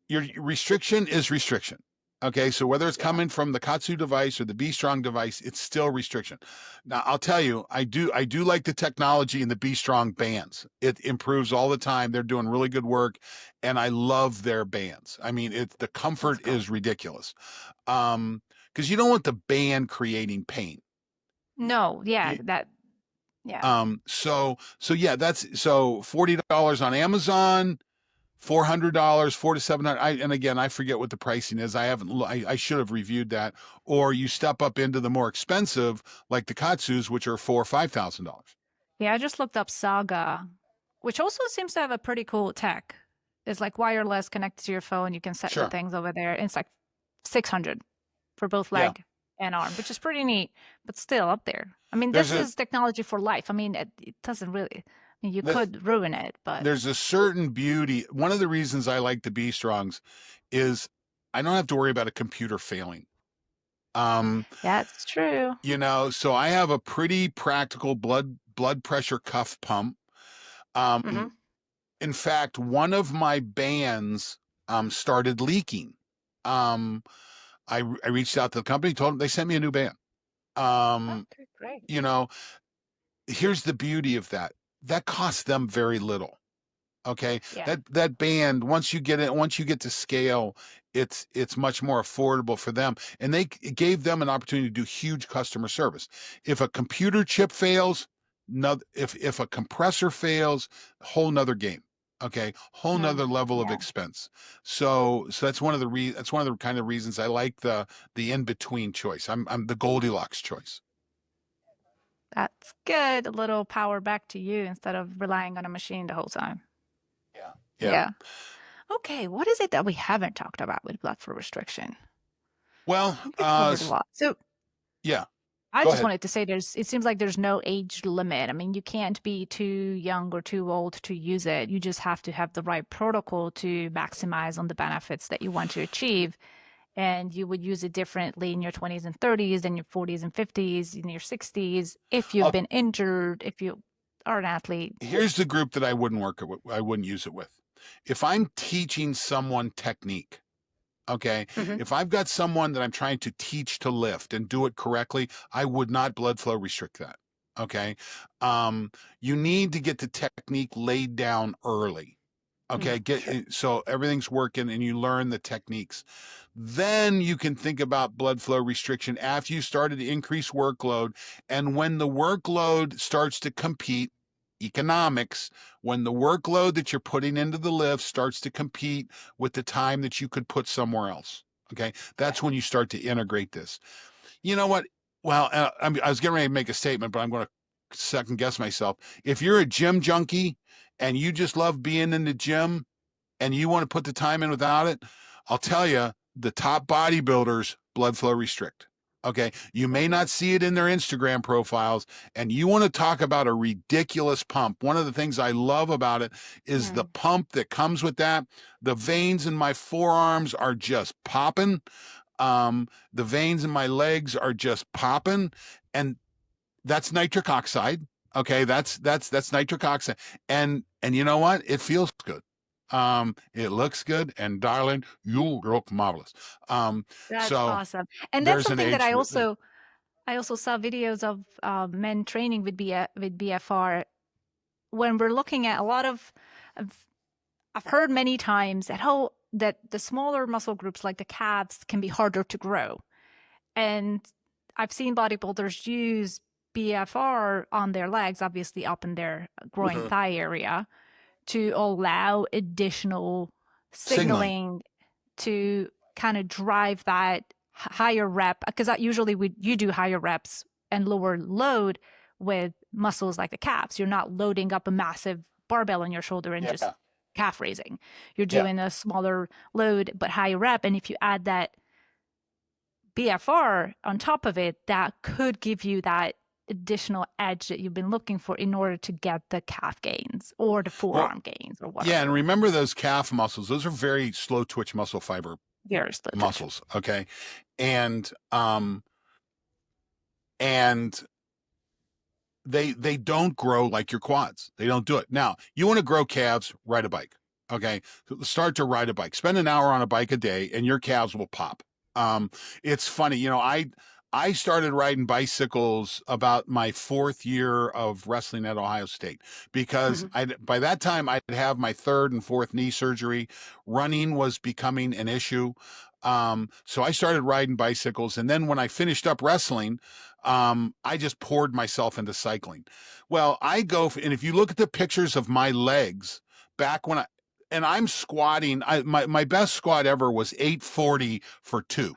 S1: your restriction is restriction. Okay, so whether it's
S2: Yeah.
S1: coming from the Katsu device or the B Strong device, it's still restriction. Now, I'll tell you, I do like the technology in the B Strong bands. It improves all the time. They're doing really good work, and I love their bands. I mean, the
S2: That's
S1: comfort
S2: cool.
S1: is ridiculous. Because you don't want the band creating pain.
S2: No, yeah,
S1: You,
S2: that, yeah.
S1: so yeah, that's so $40 on Amazon, $400, 400 to 700. And again, I forget what the pricing is. I haven't. I should have reviewed that. Or you step up into the more expensive, like the Katsus, which are $4,000 or $5,000.
S2: Yeah, I just looked up Saga, which also seems to have a pretty cool tech. It's like wireless connected to your phone. You can set the
S1: Sure.
S2: things over there. And it's like 600 for both
S1: Yeah.
S2: leg and arm, which is pretty neat, but still up there. I mean,
S1: There's
S2: this
S1: a
S2: is technology for life. I mean, it doesn't really, I mean, you
S1: the,
S2: could ruin it, but
S1: there's a certain beauty. One of the reasons I like the B Strongs is I don't have to worry about a computer failing. Um,
S2: yeah, it's true.
S1: so I have a pretty practical blood pressure cuff pump. Um,
S2: Hmm.
S1: in fact, one of my bands started leaking. Um, I reached out to the company, told them they sent me a new band. Um,
S2: Okay, great.
S1: you know, here's the beauty of that. That costs them very little. Okay.
S2: Yeah.
S1: That band, once you get to scale, it's much more affordable for them. And it gave them an opportunity to do huge customer service. If a computer chip fails, no, if a compressor fails, whole nother game. Okay, whole
S2: Mm,
S1: nother level of
S2: yeah,
S1: expense. So that's one of the kind of reasons I like the in between choice. I'm the Goldilocks choice.
S2: that's good. A little power back to you instead of relying on a machine the whole time.
S1: Yeah. Yeah.
S2: Yeah. Okay, what is it that we haven't talked about with blood flow restriction?
S1: Well,
S2: I think we've covered a lot. So
S1: yeah.
S2: I
S1: Go
S2: just
S1: ahead.
S2: wanted to say it seems like there's no age limit. I mean, you can't be too young or too old to use it. You just have to have the right protocol to maximize on the benefits that you want to achieve. And you would use it differently in your 20s and 30s than your 40s and 50s, in your 60s, if you've
S1: I'll
S2: been injured, if you are an athlete.
S1: Here's the group that I wouldn't use it with. If I'm teaching someone technique, okay,
S2: Hmm.
S1: if I've got someone that I'm trying to teach to lift and do it correctly, I would not blood flow restrict that. Okay. You need to get the technique laid down early.
S2: Mm,
S1: Okay,
S2: sure.
S1: so everything's working and you learn the techniques. Then you can think about blood flow restriction after you started to increase workload. And when the workload starts to compete, economics, when the workload that you're putting into the lift starts to compete with the time that you could put somewhere else. Okay,
S2: Yeah.
S1: that's when you start to integrate this. You know what? Well, I was getting ready to make a statement, but I'm going to second guess myself. If you're a gym junkie and you just love being in the gym and you want to put the time in without it, I'll tell you, the top bodybuilders blood flow restrict. Okay. You may
S2: Hmm.
S1: not see it in their Instagram profiles, and you want to talk about a ridiculous pump. One of the things I love about it is the
S2: Mm,
S1: pump that comes with that. The veins in my forearms are just popping. The veins in my legs are just popping, and that's nitric oxide. Okay, that's nitric oxide, and you know what? It feels good. It looks good, and darling, you look marvelous.
S2: that's
S1: So
S2: awesome. And that's
S1: there's an
S2: something that
S1: age.
S2: I also saw videos of men training with with BFR when we're looking at a lot of I've heard many times that the smaller muscle groups like the calves can be harder to grow. And I've seen bodybuilders use BFR on their legs, obviously up in their groin
S1: Mhm.
S2: thigh area, to allow additional
S1: Signaling.
S2: signaling to kind of drive that higher rep. Because usually you do higher reps and lower load with muscles like the calves. You're not loading up a massive barbell on your shoulder and just
S1: Yeah,
S2: calf raising. You're
S1: yeah.
S2: doing a smaller load but higher rep. And if you add that BFR on top of it, that could give you that additional edge that you've been looking for in order to get the calf gains or the
S1: Well,
S2: forearm gains or
S1: yeah, and
S2: whatever.
S1: remember those calf muscles; those are very slow twitch muscle fiber
S2: Very slow twitch.
S1: muscles. Okay, and and they don't grow like your quads. They don't do it. Now, you want to grow calves, ride a bike. Okay. Start to ride a bike. Spend an hour on a bike a day and your calves will pop. Um, it's funny, I started riding bicycles about my fourth year of wrestling at Ohio State because
S2: Mhm.
S1: by that time I'd have my third and fourth knee surgery. Running was becoming an issue. So I started riding bicycles. And then when I finished up wrestling, I just poured myself into cycling. Well, and if you look at the pictures of my legs back and I'm squatting, my best squat ever was 840 for two.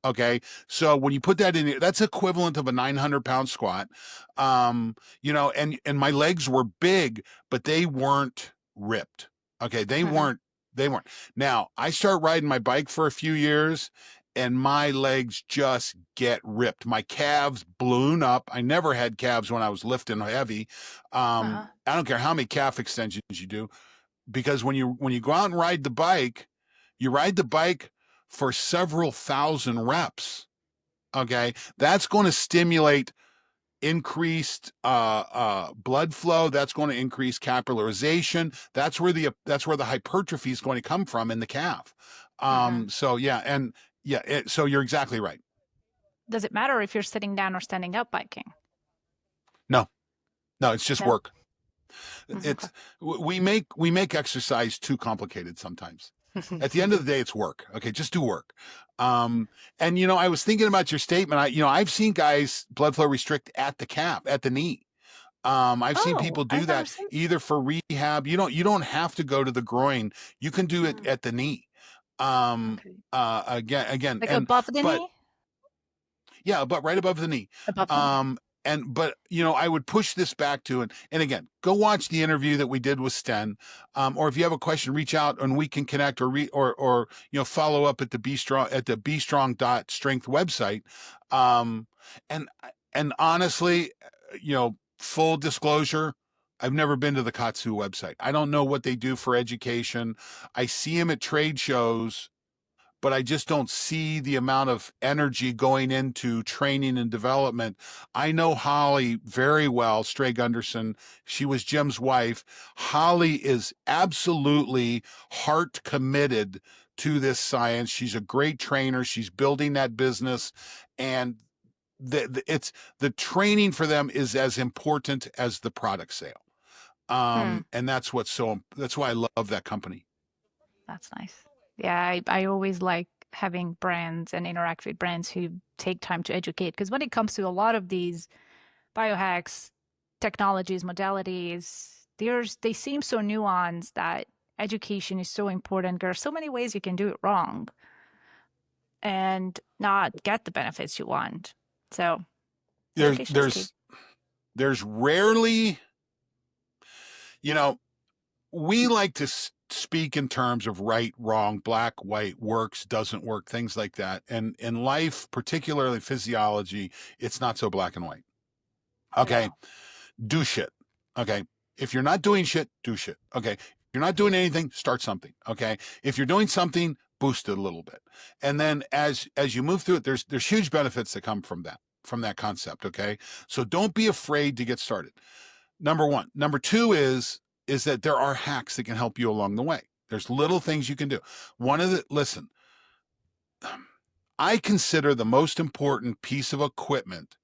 S1: Okay. So when you put that in, that's equivalent of a 900-pound squat. And my legs were big, but they weren't ripped. Okay.
S2: Mhm.
S1: They weren't. Now I start riding my bike for a few years and my legs just get ripped. My calves balloon up. I never had calves when I was lifting heavy.
S2: Uh-huh.
S1: I don't care how many calf extensions you do, because when you go out and ride the bike, you ride the bike for several thousand reps. Okay, that's going to stimulate increased blood flow. That's going to increase capillarization. That's where the hypertrophy is going to come from in the calf.
S2: Mhm.
S1: So yeah, and yeah, so you're exactly right.
S2: Does it matter if you're sitting down or standing up biking?
S1: No, no, it's just
S2: No?
S1: work.
S2: Mm, okay.
S1: We make exercise too complicated sometimes. At the end of the day, it's work. Okay, just do work. Um, and I was thinking about your statement. I've seen guys blood flow restrict at the calf, at the knee. I've seen
S2: Oh,
S1: people do
S2: I've never
S1: that
S2: seen.
S1: either for rehab. You don't have to go to the groin. You can do it
S2: Mm,
S1: at the knee.
S2: okay.
S1: Again,
S2: Like
S1: and
S2: above the
S1: but
S2: knee?
S1: yeah, but right above the knee.
S2: Above the knee, okay.
S1: But I would push this back to, and again, go watch the interview that we did with Sten. Or if you have a question, reach out and we can connect, or follow up at the Be Strong Strength website. Um, and and honestly, full disclosure, I've never been to the Katsu website. I don't know what they do for education. I see them at trade shows, but I just don't see the amount of energy going into training and development. I know Holly very well, Stray Gunderson. She was Jim's wife. Holly is absolutely heart committed to this science. She's a great trainer. She's building that business. And the training for them is as important as the product sale.
S2: Hmm,
S1: And that's why I love that company.
S2: that's nice. Yeah, I always like having brands and interact with brands who take time to educate. Because when it comes to a lot of these biohacks, technologies, modalities, they seem so nuanced that education is so important. There are so many ways you can do it wrong and not get the benefits you want. So
S1: There's
S2: education is key.
S1: there's there's rarely, you know, we like to speak in terms of right, wrong, black, white, works, doesn't work, things like that. And in life, particularly physiology, it's not so black and white. Okay.
S2: No.
S1: Do shit. Okay. If you're not doing shit, do shit. Okay. If you're not doing anything, start something. Okay. If you're doing something, boost it a little bit. And then as you move through it, there's huge benefits that come from that concept. Okay. So don't be afraid to get started. Number one. Number two is that there are hacks that can help you along the way. There's little things you can do. Listen, I consider the most important piece of equipment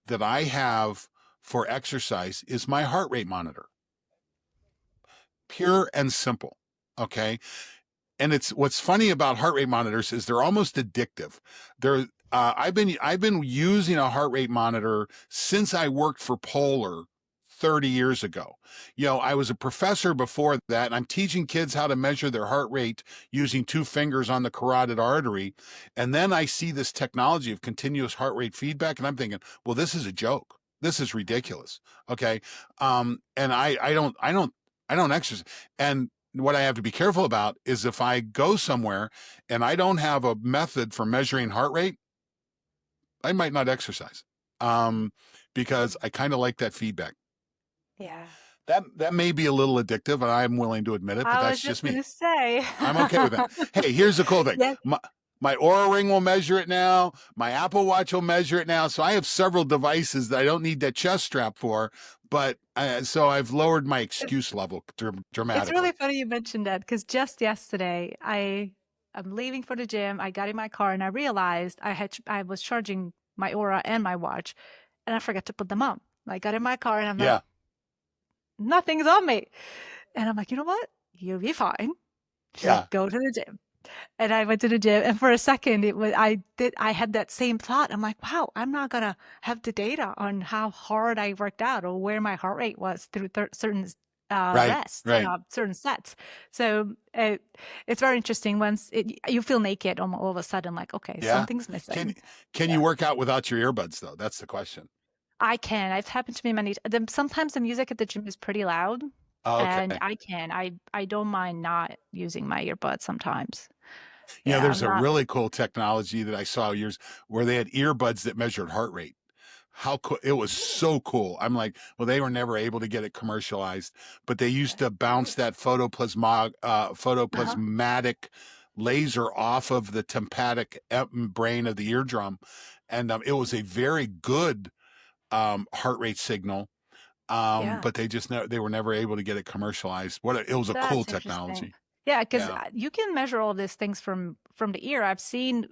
S1: that I have for exercise is my heart rate monitor. Pure and simple. Okay. And it's what's funny about heart rate monitors is they're almost addictive. I've been using a heart rate monitor since I worked for Polar 30 years ago. I was a professor before that, and I'm teaching kids how to measure their heart rate using two fingers on the carotid artery. And then I see this technology of continuous heart rate feedback, and I'm thinking, well, this is a joke. This is ridiculous. Okay. And I don't exercise. And what I have to be careful about is if I go somewhere and I don't have a method for measuring heart rate, I might not exercise. Um, because I kind of like that feedback.
S2: Yeah.
S1: That may be a little addictive, and I'm willing to admit it, but
S2: I
S1: that's
S2: was just
S1: just
S2: gonna
S1: me.
S2: say.
S1: I'm okay with that. Hey, here's the cool thing.
S2: Yeah,
S1: My Aura Ring will measure it now. My Apple Watch will measure it now. So I have several devices that I don't need that chest strap for. But so I've lowered my
S2: it's
S1: excuse level
S2: it's
S1: dramatically.
S2: really funny you mentioned that because just yesterday I'm leaving for the gym. I got in my car and I realized I was charging my Aura and my watch, and I forgot to put them on. I got in my car and I'm like,
S1: Yeah,
S2: nothing's on me. And I'm like, you know what? You'll be fine. Just
S1: yeah,
S2: go to the gym. And I went to the gym, and for a second, I had that same thought. I'm like, wow, I'm not gonna have the data on how hard I worked out or where my heart rate was through certain
S1: right,
S2: rests,
S1: right.
S2: certain sets. So it's very interesting. You feel naked, all of a sudden, like, okay,
S1: Yeah.
S2: something's
S1: Can
S2: missing.
S1: can you
S2: Yeah,
S1: work out without your earbuds though? That's the question.
S2: I can. It's happened to me many. Sometimes the music at the gym is pretty loud,
S1: Oh,
S2: and
S1: okay.
S2: I can. I don't mind not using my earbuds sometimes.
S1: You know,
S2: Yeah,
S1: there's
S2: I'm
S1: a
S2: not.
S1: really cool technology that I saw years where they had earbuds that measured heart rate. How cool. It was so cool. I'm like, well, they were never able to get it commercialized, but they used to bounce that
S2: Uh-huh.
S1: photoplasmatic laser off of the tympanic brain of the eardrum, and it was a very good heart rate signal.
S2: Yeah.
S1: But they were never able to get it commercialized. It was a cool
S2: That's interesting.
S1: technology.
S2: Yeah, because
S1: Yeah.
S2: you can measure all these things from the ear. I've seen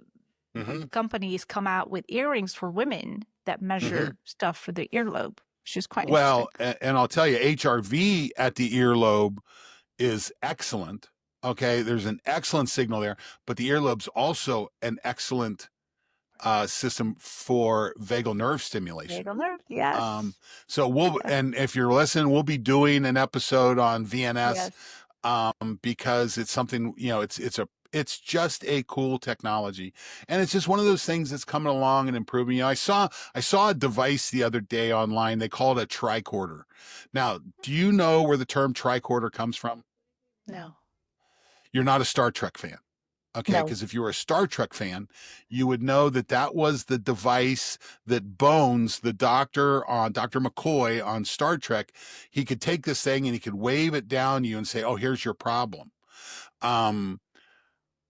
S1: Hmm.
S2: companies come out with earrings for women that
S1: Hmm.
S2: measure stuff for the earlobe, which is quite interesting.
S1: Well, and I'll tell you, HRV at the earlobe is excellent. Okay, there's an excellent signal there, but the earlobe's also an excellent system for vagal nerve stimulation.
S2: Vagal nerve,
S1: Um,
S2: yes,
S1: so
S2: yes,
S1: and if you're listening, we'll be doing an episode on VNS,
S2: yes.
S1: because it's something, it's just a cool technology, and it's just one of those things that's coming along and improving. I saw a device the other day online. They call it a tricorder. Now, do you know where the term tricorder comes from?
S2: No,
S1: You're not a Star Trek fan. Okay,
S2: no.
S1: because if you were a Star Trek fan, you would know that that was the device that Bones, the doctor on Dr. McCoy on Star Trek, he could take this thing and he could wave it down you and say, "Oh, here's your problem." Um,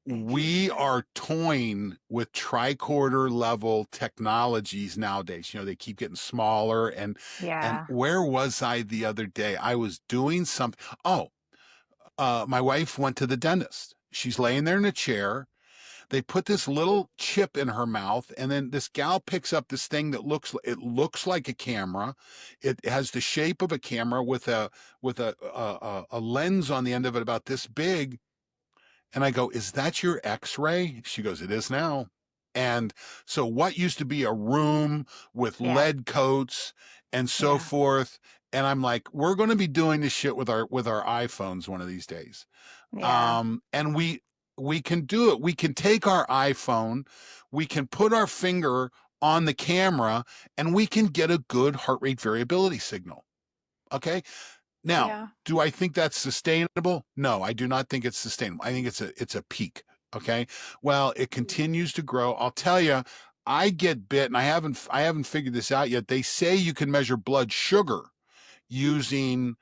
S1: we
S2: Interesting.
S1: are toying with tricorder level technologies nowadays. They keep getting smaller, and
S2: Yeah.
S1: where was I the other day? I was doing something. Oh, my wife went to the dentist. She's laying there in a chair. They put this little chip in her mouth, and then this gal picks up this thing that looks like a camera. It has the shape of a camera with a lens on the end of it about this big. And I go, "Is that your X-ray?" She goes, "It is now." And so what used to be a room with
S2: Yeah.
S1: lead coats and so
S2: Yeah.
S1: forth, and I'm like, we're going to be doing this shit with our iPhones one of these days.
S2: Yeah.
S1: And we can do it. We can take our iPhone, we can put our finger on the camera, and we can get a good heart rate variability signal. Okay. Now,
S2: Yeah.
S1: do I think that's sustainable? No, I do not think it's sustainable. I think it's a peak. Okay. Well, it continues to grow. I'll tell you, I get bit, and I haven't figured this out yet. They say you can measure blood sugar using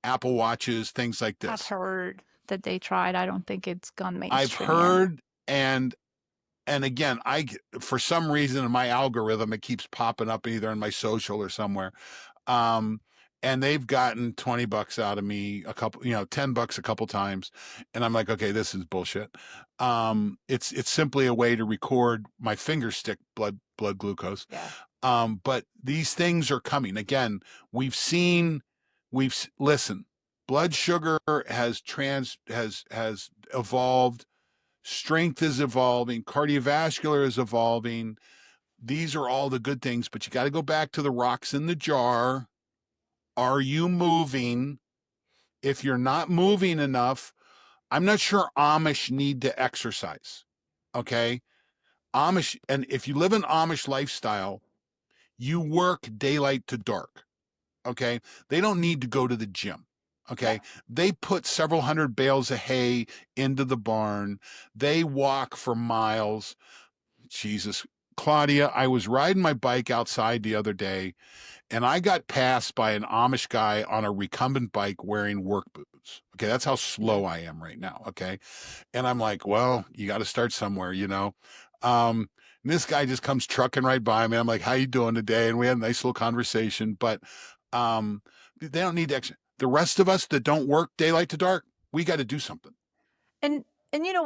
S1: Apple Watches, things like
S2: I've
S1: this.
S2: heard that they tried. I don't think it's gone
S1: I've
S2: mainstream yet.
S1: heard, and again, for some reason in my algorithm it keeps popping up either in my social or somewhere. Um, and they've gotten $20 out of me, a couple, $10 a couple times, and I'm like, okay, this is bullshit. It's simply a way to record my finger stick blood glucose.
S2: Yeah.
S1: But these things are coming again. We've seen, listen. Blood sugar has evolved. Strength is evolving, cardiovascular is evolving. These are all the good things, but you got to go back to the rocks in the jar. Are you moving? If you're not moving enough, I'm not sure Amish need to exercise. Okay. Amish, and if you live an Amish lifestyle, you work daylight to dark. Okay. They don't need to go to the gym.
S2: No.
S1: Okay. They put several hundred bales of hay into the barn. They walk for miles. Jesus. Claudia, I was riding my bike outside the other day and I got passed by an Amish guy on a recumbent bike wearing work boots. Okay, that's how
S2: Mm.
S1: slow I am right now. Okay. And I'm like, well, you got to start somewhere, you know. And this guy just comes trucking right by me. I'm like, how you doing today? And we had a nice little conversation. But they don't need to. The rest of us that don't work daylight to dark, we got to do something.
S2: And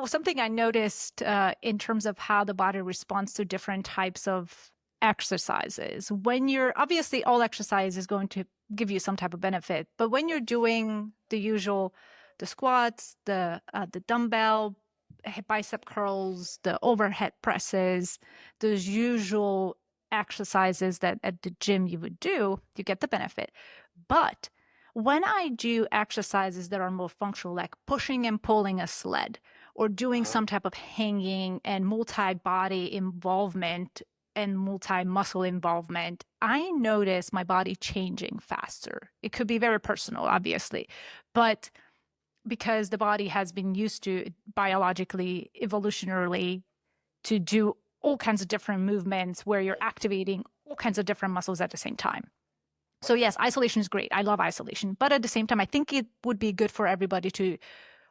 S2: something I noticed in terms of how the body responds to different types of exercises. When you're obviously all exercise is going to give you some type of benefit, but when you're doing the usual, the squats, the dumbbell, bicep curls, the overhead presses, those usual exercises that at the gym you would do, you get the benefit. But when I do exercises that are more functional, like pushing and pulling a sled or doing
S1: Uh-huh.
S2: some type of hanging and multi body involvement and multi muscle involvement, I notice my body changing faster. It could be very personal, obviously, but because the body has been used to biologically, evolutionarily, to do all kinds of different movements where you're activating all kinds of different muscles at the same time. So yes, isolation is great. I love isolation. But at the same time, I think it would be good for everybody to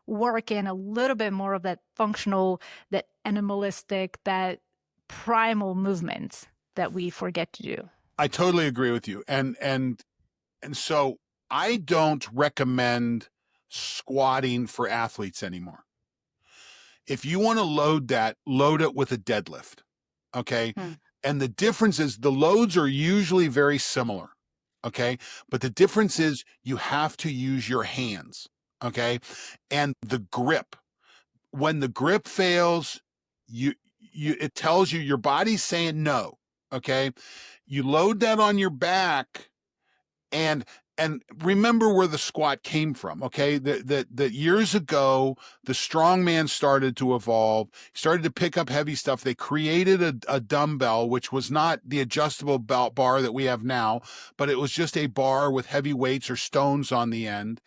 S2: work in a little bit more of that functional, that animalistic, that primal movements that we forget to do.
S1: I totally agree with you. And so I don't recommend squatting for athletes anymore. If you want to load that, load it with a deadlift. Okay.
S2: Hmm.
S1: And the difference is the loads are usually very similar. Okay. But the difference
S2: Yeah.
S1: is you have to use your hands. Okay. And the grip. When the grip fails, you it tells you your body's saying no. Okay. You load that on your back and remember where the squat came from. Okay, that years ago the strongman started to evolve, started to pick up heavy stuff. They created a dumbbell, which was not the adjustable belt bar that we have now, but it was just a bar with heavy weights or stones on the end.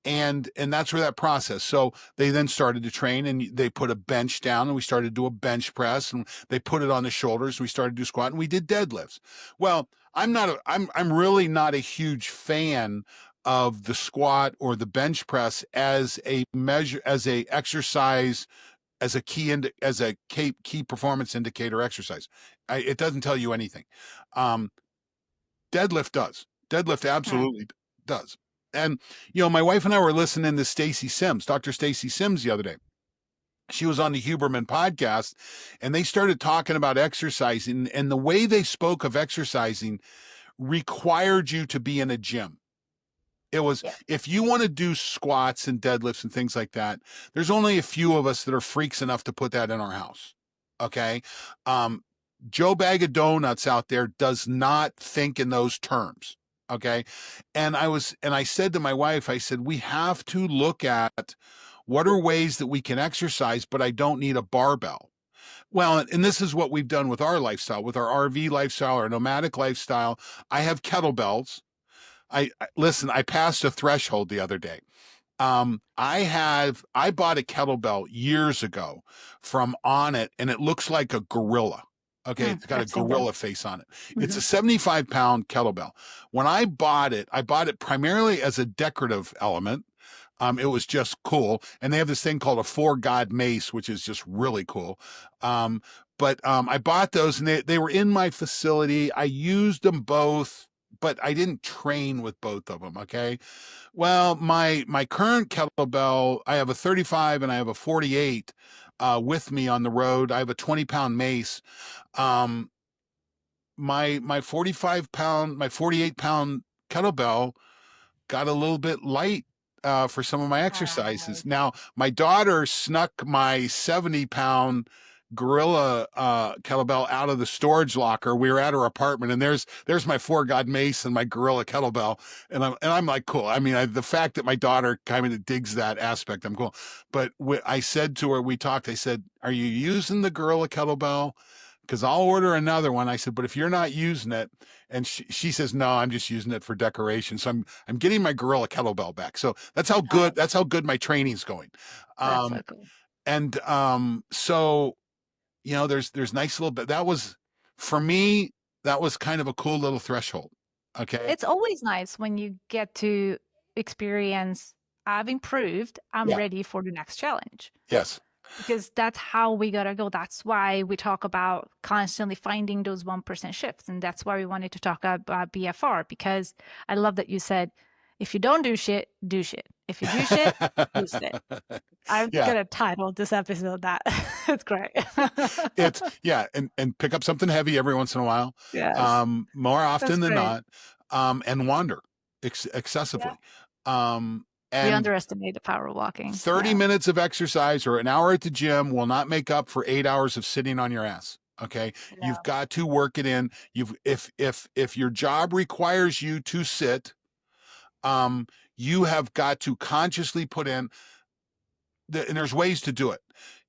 S1: And that's where that process. So they then started to train and they put a bench down and we started to do a bench press and they put it on the shoulders. We started to do squat and we did deadlifts. Well, I'm really not a huge fan of the squat or the bench press as a measure, as a exercise, as a as a key performance indicator exercise. It doesn't tell you anything. Um, Deadlift does. Deadlift
S2: Hmm.
S1: absolutely does. And my wife and I were listening to Stacy Sims, Dr. Stacy Sims, the other day. She was on the Huberman podcast, and they started talking about exercising, and the way they spoke of exercising required you to be in a gym. It was,
S2: Yeah.
S1: if you want to do squats and deadlifts and things like that, there's only a few of us that are freaks enough to put that in our house. Okay. Um, Joe Bag of Donuts out there does not think in those terms. Okay. And I said to my wife, I said, we have to look at what are ways that we can exercise, but I don't need a barbell. Well, and this is what we've done with our lifestyle, with our RV lifestyle, our nomadic lifestyle. I have kettlebells. Listen, I passed a threshold the other day. I bought a kettlebell years ago from On It, and it looks like a gorilla. Okay,
S2: Hmm.
S1: it's got a
S2: I've seen them.
S1: gorilla face on it. It's
S2: Hmm.
S1: a 75-pound kettlebell. When I bought it primarily as a decorative element. It was just cool. And they have this thing called a four god mace, which is just really cool. But I bought those and they were in my facility. I used them both, but I didn't train with both of them. Okay. Well, my current kettlebell, I have a 35 and I have a 48 with me on the road. I have a 20-pound mace. Um, my 45-pound, my 48-pound kettlebell got a little bit light for some of my exercises. Now, my daughter snuck my 70-pound gorilla kettlebell out of the storage locker. We were at her apartment, and there's my four god mace and my gorilla kettlebell, and I'm like, cool. I mean, the fact that my daughter kind of digs that aspect, I'm cool. But I said to her, we talked. I said, "Are you using the gorilla kettlebell? Because I'll order another one." I said, "But if you're not using it," and she says, "No, I'm just using it for decoration." So I'm getting my gorilla kettlebell back. So that's how good my training's going.
S2: That's so
S1: Um,
S2: cool.
S1: and so there's nice little bit. That was for me, that was kind of a cool little threshold. Okay.
S2: It's always nice when you get to experience, I've improved, I'm
S1: Yeah.
S2: ready for the next challenge.
S1: Yes.
S2: Because that's how we gotta go. That's why we talk about constantly finding those 1% shifts. And that's why we wanted to talk about BFR, because I love that you said, if you don't do shit, do shit. If you do shit, do shit. I'm
S1: Yeah.
S2: gonna title this episode that. It's great.
S1: It's yeah, and pick up something heavy every once in a while,
S2: Yes,
S1: more
S2: that's
S1: often than
S2: great.
S1: not, and wander
S2: Yeah.
S1: excessively.
S2: We
S1: And
S2: underestimate the power of walking.
S1: 30
S2: Yeah.
S1: minutes of exercise or an hour at the gym will not make up for 8 hours of sitting on your ass. Okay. You've
S2: Yeah.
S1: got to work it in. You've if your job requires you to sit, um, you have got to consciously put in and there's ways to do it.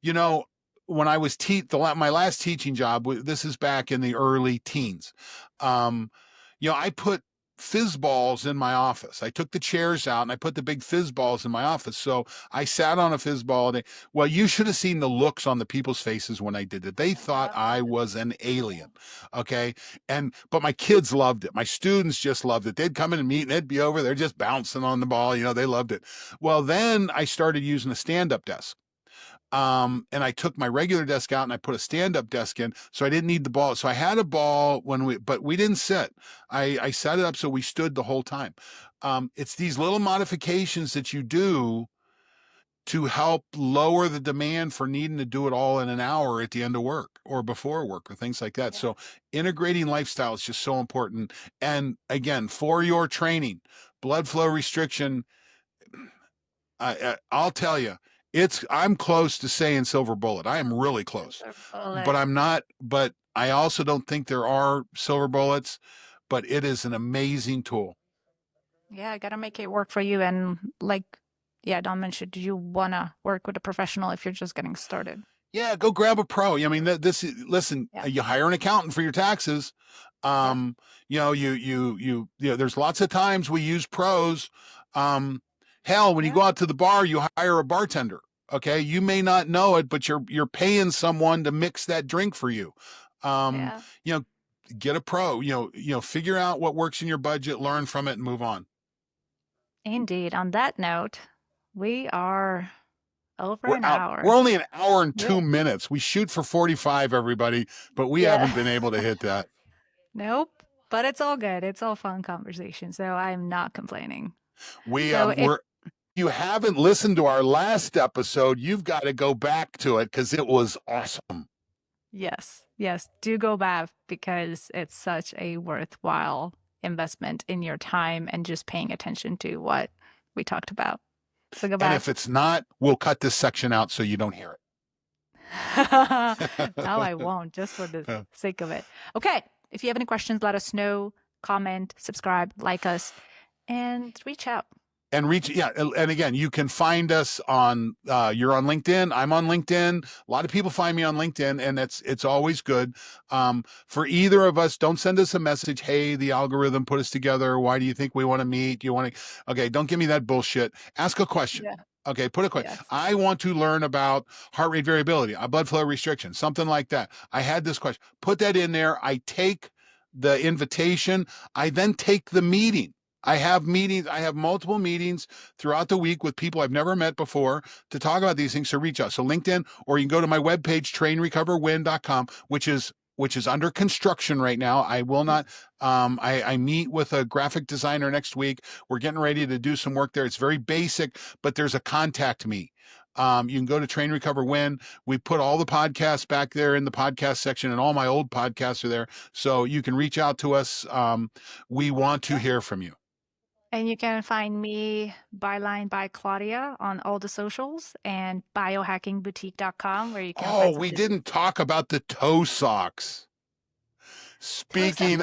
S1: You know, when I was my last teaching job, this is back in the early teens. Um, I put fizz balls in my office. I took the chairs out and I put the big fizz balls in my office. So I sat on a fizz ball. Well, you should have seen the looks on the people's faces when I did it. They thought I was an alien. Okay. But my kids loved it. My students just loved it. They'd come in and meet and they'd be over there just bouncing on the ball. They loved it. Well, then I started using a stand-up desk. And I took my regular desk out and I put a stand-up desk in, so I didn't need the ball. So I had a ball but we didn't sit. I set it up so we stood the whole time. It's these little modifications that you do to help lower the demand for needing to do it all in an hour at the end of work or before work or things like that.
S2: Yeah.
S1: So integrating lifestyle is just so important. And again, for your training, blood flow restriction, I'll tell you, I'm close to saying silver bullet. I am really close,
S2: Silver
S1: but
S2: bullet.
S1: I'm not. But I also don't think there are silver bullets. But it is an amazing tool.
S2: Yeah, I gotta make it work for you. And like, yeah, Don mentioned, do you wanna work with a professional if you're just getting started?
S1: Yeah, go grab a pro. I mean, listen,
S2: Yeah.
S1: you hire an accountant for your taxes.
S2: Yeah.
S1: There's lots of times we use pros. Um, Hell, when you
S2: Yeah.
S1: go out to the bar, you hire a bartender. Okay, you may not know it, but you're paying someone to mix that drink for you. Um,
S2: Yeah.
S1: you know, get a pro. Figure out what works in your budget, learn from it, and move on.
S2: Indeed. On that note, we are over
S1: We're
S2: an
S1: out. We're
S2: hour.
S1: only an hour and
S2: Yeah.
S1: 2 minutes. We shoot for 45, everybody, but we
S2: Yeah.
S1: haven't been able to hit that.
S2: Nope. But it's all good. It's all fun conversation. So I'm not complaining.
S1: We
S2: So if
S1: we're you haven't listened to our last episode, you've got to go back to it because it was awesome.
S2: yes, yes, do go back because it's such a worthwhile investment in your time and just paying attention to what we talked about. So go
S1: And
S2: back.
S1: if it's not, we'll cut this section out so you don't hear
S2: No, I won't, just for the
S1: it.
S2: sake of it. Okay. If you have any questions, let us know. Comment, subscribe, like us, and reach out.
S1: And again, you can find us on you're on LinkedIn, I'm on LinkedIn. A lot of people find me on LinkedIn, and it's always good. For either of us, don't send us a message, hey, the algorithm put us together, why do you think we want to meet, you want to okay, don't give me that bullshit. Ask a question.
S2: Yeah.
S1: Okay, put a question.
S2: Yes.
S1: I want to learn about heart rate variability, a blood flow restriction, something like that. I had this question. Put that in there. I take the invitation. I then take the meeting. I have meetings. I have multiple meetings throughout the week with people I've never met before to talk about these things. So reach out. So LinkedIn, or you can go to my webpage, trainrecoverwin.com, which is under construction right now. I will not. I meet with a graphic designer next week. We're getting ready to do some work there. It's very basic, but there's a contact me. You can go to Train Recover Win. We put all the podcasts back there in the podcast section, and all my old podcasts are there. So you can reach out to us. We want to hear from you.
S2: And you can find me Byline by Claudia on all the socials and biohackingboutique.com where you can
S1: Oh,
S2: find some
S1: we
S2: different
S1: didn't talk about the toe socks.
S2: toe socks.
S1: Speaking,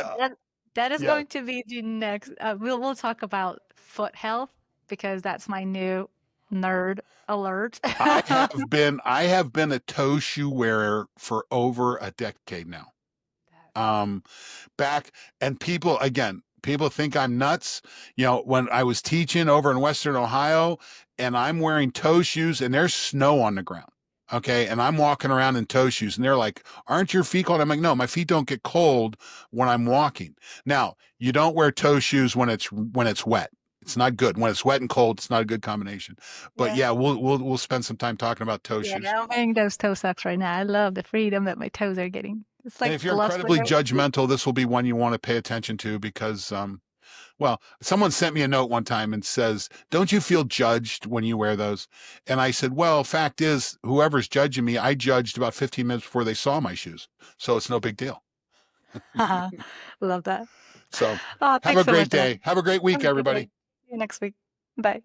S2: That is
S1: yeah,
S2: going to be the next. We'll talk about foot health because that's my new nerd alert.
S1: I have been a toe shoe wearer for over a decade now. Um, Back and people think I'm nuts. When I was teaching over in Western Ohio and I'm wearing toe shoes and there's snow on the ground. Okay. And I'm walking around in toe shoes and they're like, aren't your feet cold? I'm like, no, my feet don't get cold when I'm walking. Now, you don't wear toe shoes when it's wet. It's not good. When it's wet and cold, it's not a good combination. But
S2: Yeah.
S1: yeah, we'll spend some time talking about toe
S2: Yeah,
S1: shoes.
S2: I'm wearing those toe socks right now. I love the freedom that my toes are getting. It's
S1: And
S2: like
S1: if you're
S2: gloves for
S1: incredibly
S2: hair.
S1: judgmental, this will be one you want to pay attention to because well, someone sent me a note one time and says, "Don't you feel judged when you wear those?" And I said, "Well, fact is, whoever's judging me, I judged about 15 minutes before they saw my shoes. So it's no big deal."
S2: Haha, love that.
S1: So
S2: Oh,
S1: have
S2: thanks
S1: a
S2: so
S1: great
S2: much,
S1: day.
S2: Dan.
S1: Have a great
S2: Have
S1: week,
S2: a good day.
S1: everybody.
S2: See you next week. Bye.